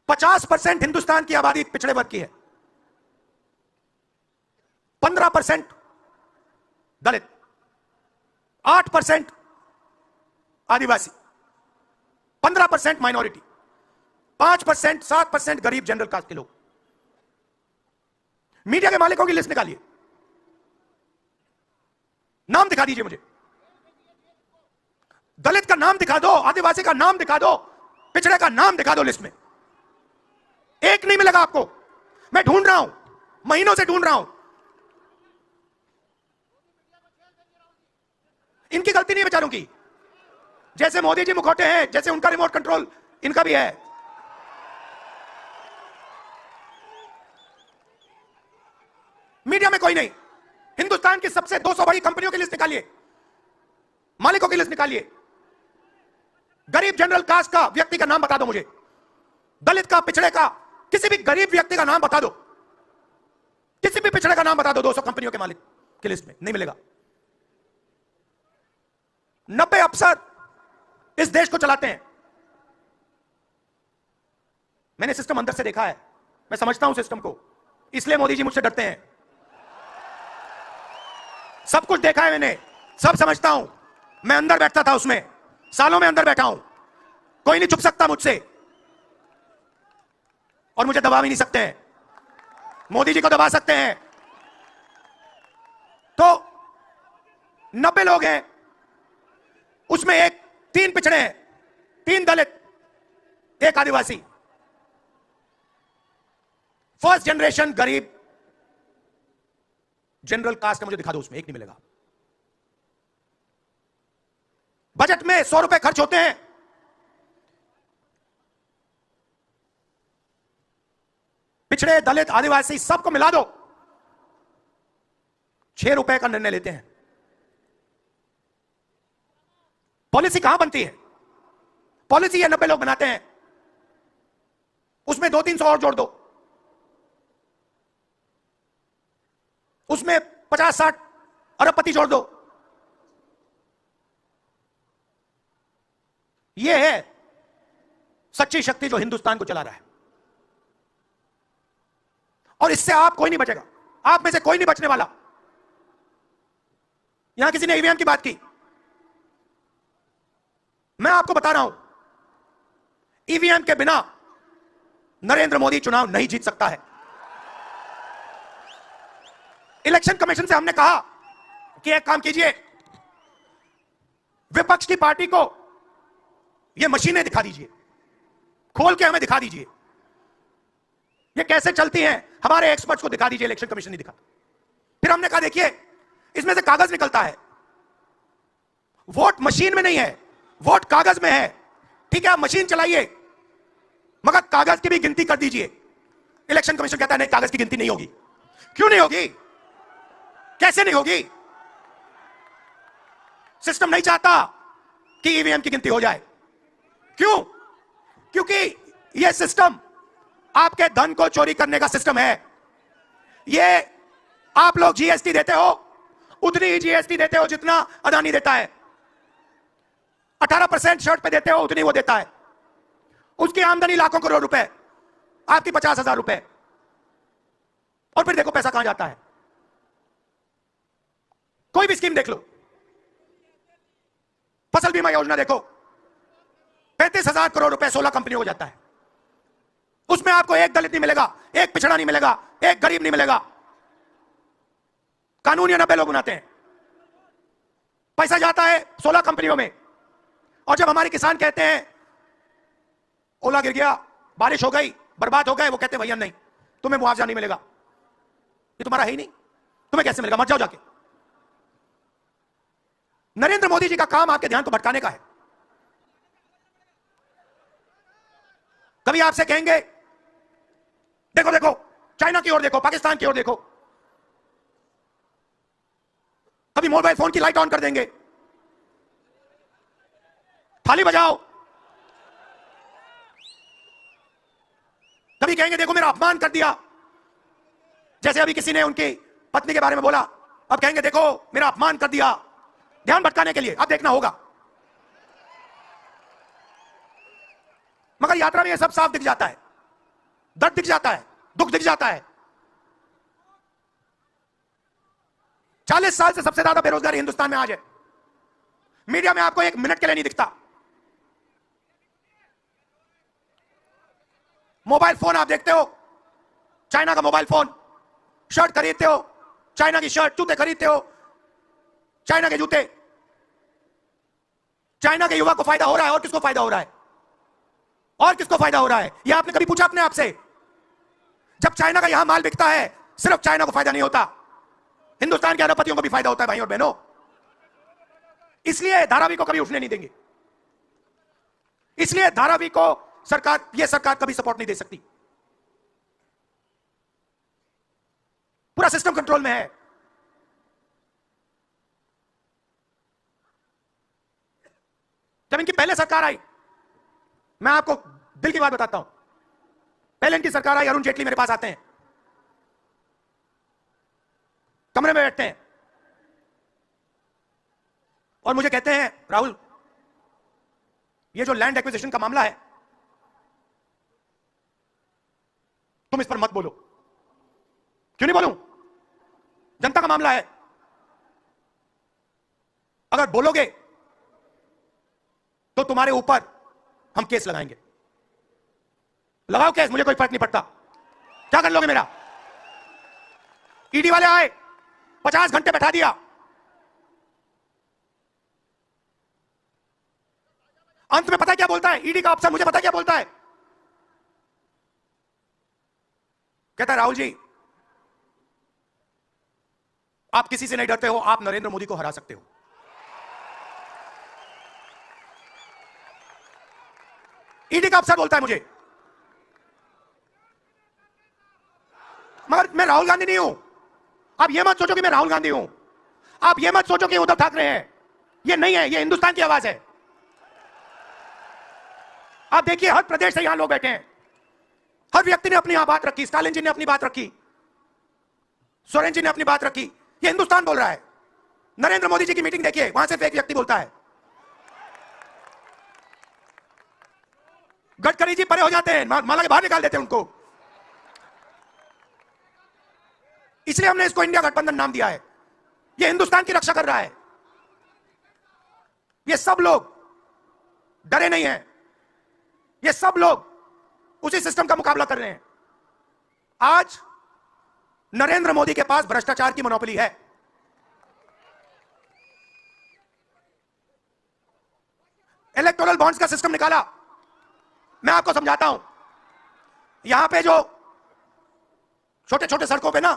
50% हिंदुस्तान की आबादी पिछड़े वर्ग की है, 15% दलित, 8% आदिवासी, 15% माइनॉरिटी, 5%, 7% गरीब जनरल कास्ट के लोग। मीडिया के मालिकों की लिस्ट निकालिए, नाम दिखा दीजिए मुझे। दलित का नाम दिखा दो, आदिवासी का नाम दिखा दो, पिछड़े का नाम दिखा दो लिस्ट में। एक नहीं मिलेगा आपको। मैं ढूंढ रहा हूं, महीनों से ढूंढ रहा हूं। इनकी गलती नहीं बेचारों की। जैसे मोदी जी मुखौटे हैं, जैसे उनका रिमोट कंट्रोल इनका भी है। मीडिया में कोई नहीं। हिंदुस्तान की सबसे 200 बड़ी कंपनियों की लिस्ट निकालिए, मालिकों की लिस्ट निकालिए। गरीब जनरल कास्ट का व्यक्ति का नाम बता दो मुझे, दलित का, पिछड़े का, किसी भी गरीब व्यक्ति का नाम बता दो, किसी भी पिछड़े का नाम बता दो 200 कंपनियों के मालिक की लिस्ट में। नहीं मिलेगा। 90 अफसर इस देश को चलाते हैं। मैंने सिस्टम अंदर से देखा है, मैं समझता हूं सिस्टम को, इसलिए मोदी जी मुझसे डरते हैं। सब कुछ देखा है मैंने, सब समझता हूं। मैं अंदर बैठता था उसमें, सालों में अंदर बैठा हूं। कोई नहीं छुप सकता मुझसे, और मुझे दबा भी नहीं सकते हैं। मोदी जी को दबा सकते हैं। तो 90 लोग हैं, उसमें 3 पिछड़े हैं, 3 दलित, 1 आदिवासी। फर्स्ट जनरेशन गरीब जनरल कास्ट का मुझे दिखा दो, उसमें 1 नहीं मिलेगा। बजट में 100 रुपए खर्च होते हैं, पिछड़े, दलित, आदिवासी सबको मिला दो, 6 रुपए का निर्णय लेते हैं। पॉलिसी कहां बनती है? पॉलिसी ये 90 लोग बनाते हैं, उसमें 200-300 और जोड़ दो, उसमें 50-60 अरबपति जोड़ दो। यह है सच्ची शक्ति जो हिंदुस्तान को चला रहा है। और इससे आप कोई नहीं बचेगा, आप में से कोई नहीं बचने वाला। यहां किसी ने ईवीएम की बात की, मैं आपको बता रहा हूं, ईवीएम के बिना नरेंद्र मोदी चुनाव नहीं जीत सकता है। इलेक्शन कमीशन से हमने कहा कि एक काम कीजिए, विपक्ष की पार्टी को ये मशीनें दिखा दीजिए, खोल के हमें दिखा दीजिए ये कैसे चलती हैं, हमारे एक्सपर्ट्स को दिखा दीजिए। इलेक्शन कमीशन नहीं दिखा। फिर हमने कहा देखिए, इसमें से कागज निकलता है, वोट मशीन में नहीं है, वोट कागज में है। ठीक है, आप मशीन चलाइए, मगर कागज की भी गिनती कर दीजिए। इलेक्शन कमीशन कहता है नहीं, कागज की गिनती नहीं होगी। क्यों नहीं होगी? कैसे नहीं होगी? सिस्टम नहीं चाहता कि ईवीएम की गिनती हो जाए। क्यों? क्योंकि यह सिस्टम आपके धन को चोरी करने का सिस्टम है। ये आप लोग जीएसटी देते हो, उतनी ही जीएसटी देते हो जितना अदानी देता है। 18% शर्ट पे देते हो, उतनी वो देता है। उसकी आमदनी लाखों करोड़ रुपए, आपकी 50,000 रुपए। और फिर देखो पैसा कहां जाता है। कोई भी स्कीम देख लो, फसल बीमा योजना देखो, 35,000 करोड़ रुपए 16 कंपनियों को जाता है। उसमें आपको एक दलित नहीं मिलेगा, एक पिछड़ा नहीं मिलेगा, एक गरीब नहीं मिलेगा। कानून या 90 लोग बनाते हैं, पैसा जाता है 16 कंपनियों में। और जब हमारे किसान कहते हैं ओला गिर गया, बारिश हो गई, बर्बाद हो गए, वो कहते हैं भैया नहीं, तुम्हें मुआवजा नहीं मिलेगा, ये तुम्हारा है ही नहीं, तुम्हें कैसे मिलेगा, मर जाओ जाके। नरेंद्र मोदी जी का काम आपके ध्यान को भटकाने का है। कभी आपसे कहेंगे देखो देखो चाइना की ओर देखो, पाकिस्तान की ओर देखो। कभी मोबाइल फोन की लाइट ऑन कर देंगे, थाली बजाओ। कभी कहेंगे देखो मेरा अपमान कर दिया, जैसे अभी किसी ने उनकी पत्नी के बारे में बोला, अब कहेंगे देखो मेरा अपमान कर दिया, ध्यान भटकाने के लिए। अब देखना होगा, मगर यात्रा में यह सब साफ दिख जाता है। दर्द दिख जाता है, दुख दिख जाता है। 40 साल से सबसे ज्यादा बेरोजगारी हिंदुस्तान में आज है। मीडिया में आपको एक मिनट के लिए नहीं दिखता। मोबाइल फोन आप देखते हो, चाइना का मोबाइल फोन, शर्ट खरीदते हो चाइना की शर्ट, जूते खरीदते हो चाइना के जूते। चाइना के युवा को फायदा हो रहा है, और किसको फायदा हो रहा है? और किसको फायदा हो रहा है? यह आपने कभी पूछा अपने आप से? जब चाइना का यहां माल बिकता है, सिर्फ चाइना को फायदा नहीं होता, हिंदुस्तान के अरबपतियों को भी फायदा होता है भाई और बहनों। इसलिए धारावी को कभी उठने नहीं देंगे। इसलिए धारावी को यह सरकार कभी सपोर्ट नहीं दे सकती। पूरा सिस्टम कंट्रोल में है। जब इनकी पहले सरकार आई, मैं आपको दिल की बात बताता हूं, पहले इनकी सरकार आई, अरुण जेटली मेरे पास आते हैं, कमरे में बैठते हैं और मुझे कहते हैं राहुल, ये जो लैंड एक्विजिशन का मामला है, तुम इस पर मत बोलो। क्यों नहीं बोलूं? जनता का मामला है। अगर बोलोगे तो तुम्हारे ऊपर हम केस लगाएंगे। लगाओ केस, मुझे कोई फर्क नहीं पड़ता। क्या कर लोगे मेरा? ईडी वाले आए, 50 घंटे बैठा दिया। अंत में पता क्या बोलता है ईडी का अफसर? मुझे पता क्या बोलता है? कहता है राहुल जी, आप किसी से नहीं डरते हो, आप नरेंद्र मोदी को हरा सकते हो। ईडी का अफसर बोलता है मुझे। मगर मैं राहुल गांधी नहीं हूं। आप ये मत सोचो कि मैं राहुल गांधी हूं। आप ये मत सोचो कि उद्धव ठाकरे हैं। ये नहीं है, ये हिंदुस्तान की आवाज है। आप देखिए, हर प्रदेश से यहां लोग बैठे हैं, हर व्यक्ति ने अपनी यहां बात रखी। स्टालिन जी ने अपनी बात रखी, सोरेन जी ने अपनी बात रखी। ये हिंदुस्तान बोल रहा है। नरेंद्र मोदी जी की मीटिंग देखिए, वहां सिर्फ एक व्यक्ति बोलता है। गडकरी जी परे हो जाते हैं, माला के बाहर निकाल देते हैं उनको। इसलिए हमने इसको इंडिया गठबंधन नाम दिया है। ये हिंदुस्तान की रक्षा कर रहा है। ये सब लोग डरे नहीं हैं। ये सब लोग उसी सिस्टम का मुकाबला कर रहे हैं। आज नरेंद्र मोदी के पास भ्रष्टाचार की मोनोपोली है। इलेक्टोरल बॉन्ड्स का सिस्टम निकाला। मैं आपको समझाता हूं। यहां पे जो छोटे छोटे सड़कों पे ना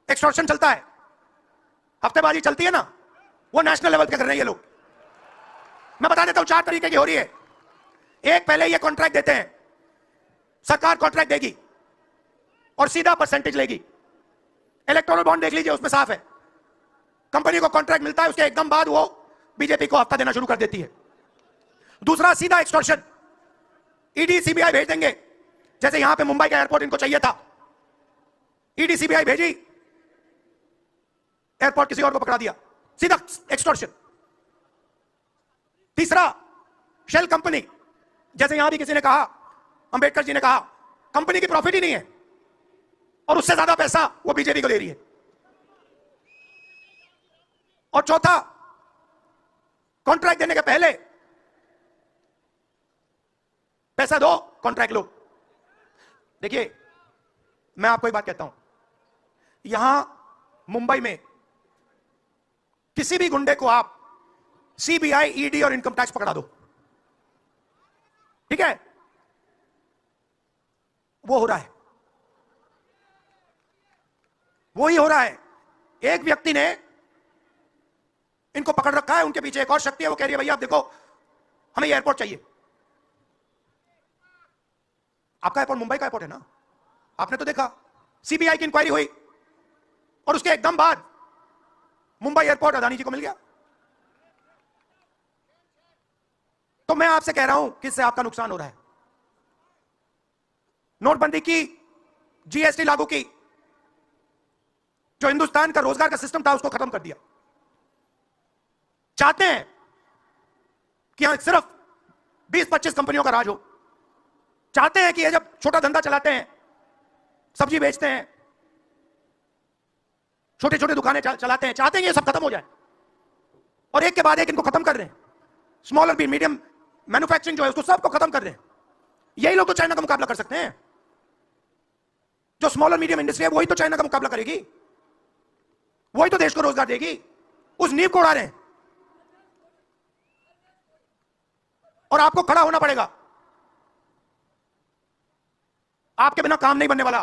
एक्सटॉर्शन चलता है, हफ्तेबाजी चलती है ना, वो नेशनल लेवल पे कर रहे हैं ये लोग। मैं बता देता हूं, 4 तरीके की हो रही है। एक, पहले ये कॉन्ट्रैक्ट देते हैं, सरकार कॉन्ट्रैक्ट देगी, और सीधा परसेंटेज लेगी। इलेक्टोरल बॉन्ड देख लीजिए, उसमें साफ है, कंपनी को कॉन्ट्रैक्ट मिलता है, उसके एकदम बाद वो बीजेपी को हफ्ता देना शुरू कर देती है। दूसरा सीधा एक्सटॉर्शन, ईडी सीबीआई भेज देंगे, जैसे यहां पे मुंबई का एयरपोर्ट इनको चाहिए था, ईडी सीबीआई भेजी, एयरपोर्ट किसी और को पकड़ा दिया, सीधा एक्सटॉर्शन। तीसरा शेल कंपनी, जैसे यहां भी किसी ने कहा, अंबेडकर जी ने कहा, कंपनी की प्रॉफिट ही नहीं है और उससे ज्यादा पैसा वो बीजेपी को दे रही है। और चौथा, कॉन्ट्रैक्ट देने के पहले पैसा दो, कॉन्ट्रैक्ट लो। देखिए, मैं आपको एक बात कहता हूं, यहां मुंबई में किसी भी गुंडे को आप सीबीआई, ईडी और इनकम टैक्स पकड़ा दो, ठीक है, वो हो रहा है, वो ही हो रहा है। एक व्यक्ति ने इनको पकड़ रखा है, उनके पीछे एक और शक्ति है, वो कह रही है भैया आप देखो हमें एयरपोर्ट चाहिए। आपका एयरपोर्ट मुंबई का एयरपोर्ट है ना, आपने तो देखा, सीबीआई की इंक्वायरी हुई और उसके एकदम बाद मुंबई एयरपोर्ट अदानी जी को मिल गया। तो मैं आपसे कह रहा हूं कि इससे आपका नुकसान हो रहा है। नोटबंदी की, जीएसटी लागू की, जो हिंदुस्तान का रोजगार का सिस्टम था उसको खत्म कर दिया। चाहते हैं कि यहां सिर्फ 20-25 कंपनियों का राज हो, चाहते हैं कि ये जब छोटा धंधा चलाते हैं, सब्जी बेचते हैं, छोटे छोटे दुकानें चलाते हैं, चाहते हैं ये सब खत्म हो जाए और एक के बाद एक इनको खत्म कर रहे हैं। स्मॉलर भी मीडियम मैन्युफैक्चरिंग जो है उसको सबको खत्म कर रहे हैं। यही लोग तो चाइना का मुकाबला कर सकते हैं, जो स्मॉलर मीडियम इंडस्ट्री है वही तो चाइना का मुकाबला करेगी, वही तो देश को रोजगार देगी। उस नींव को उड़ा रहे हैं और आपको खड़ा होना पड़ेगा। आपके बिना काम नहीं बनने वाला।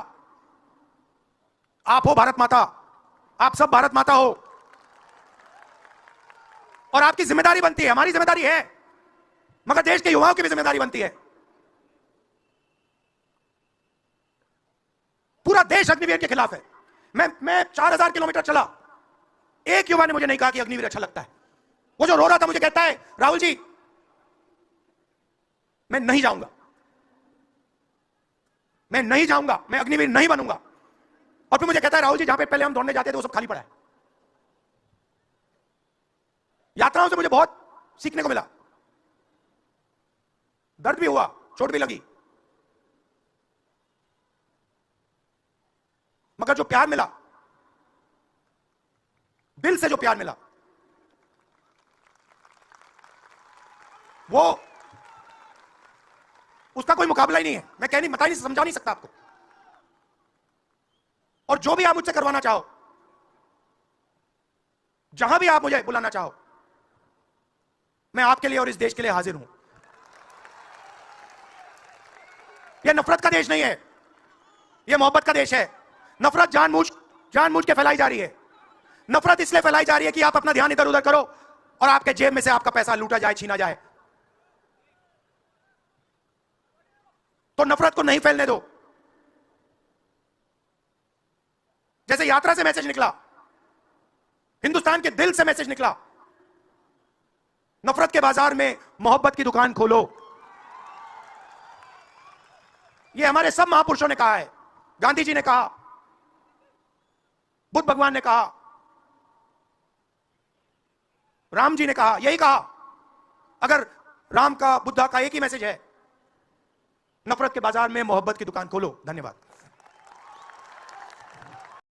आप हो भारत माता, आप सब भारत माता हो और आपकी जिम्मेदारी बनती है, हमारी जिम्मेदारी है, मगर देश के युवाओं की भी जिम्मेदारी बनती है। पूरा देश अग्निवीर के खिलाफ है। मैं 4000 किलोमीटर चला, एक युवा ने मुझे नहीं कहा कि अग्निवीर अच्छा लगता है। वो जो रो रहा था मुझे कहता है राहुल जी मैं नहीं जाऊंगा, मैं नहीं जाऊंगा, मैं अग्निवीर नहीं बनूंगा। और फिर मुझे कहता है राहुल जी जहां पे पहले हम दौड़ने जाते थे वो सब खाली पड़ा है। यात्राओं से मुझे बहुत सीखने को मिला, दर्द भी हुआ, चोट भी लगी, मगर जो प्यार मिला, दिल से जो प्यार मिला, वो उसका कोई मुकाबला ही नहीं है। मैं कह नहीं, बता नहीं, समझा नहीं सकता आपको। और जो भी आप मुझसे करवाना चाहो, जहां भी आप मुझे बुलाना चाहो, मैं आपके लिए और इस देश के लिए हाजिर हूं। यह नफरत का देश नहीं है, यह मोहब्बत का देश है। नफरत जानबूझ के फैलाई जा रही है। नफरत इसलिए फैलाई जा रही है कि आप अपना ध्यान इधर उधर करो और आपके जेब में से आपका पैसा लूटा जाए, छीना जाए। तो नफरत को नहीं फैलने दो। जैसे यात्रा से मैसेज निकला, हिंदुस्तान के दिल से मैसेज निकला, नफरत के बाजार में मोहब्बत की दुकान खोलो। यह हमारे सब महापुरुषों ने कहा है। गांधी जी ने कहा, बुद्ध भगवान ने कहा, राम जी ने कहा, यही कहा। अगर राम का, बुद्धा का एक ही मैसेज है, नफरत के बाजार में मोहब्बत की दुकान खोलो। धन्यवाद।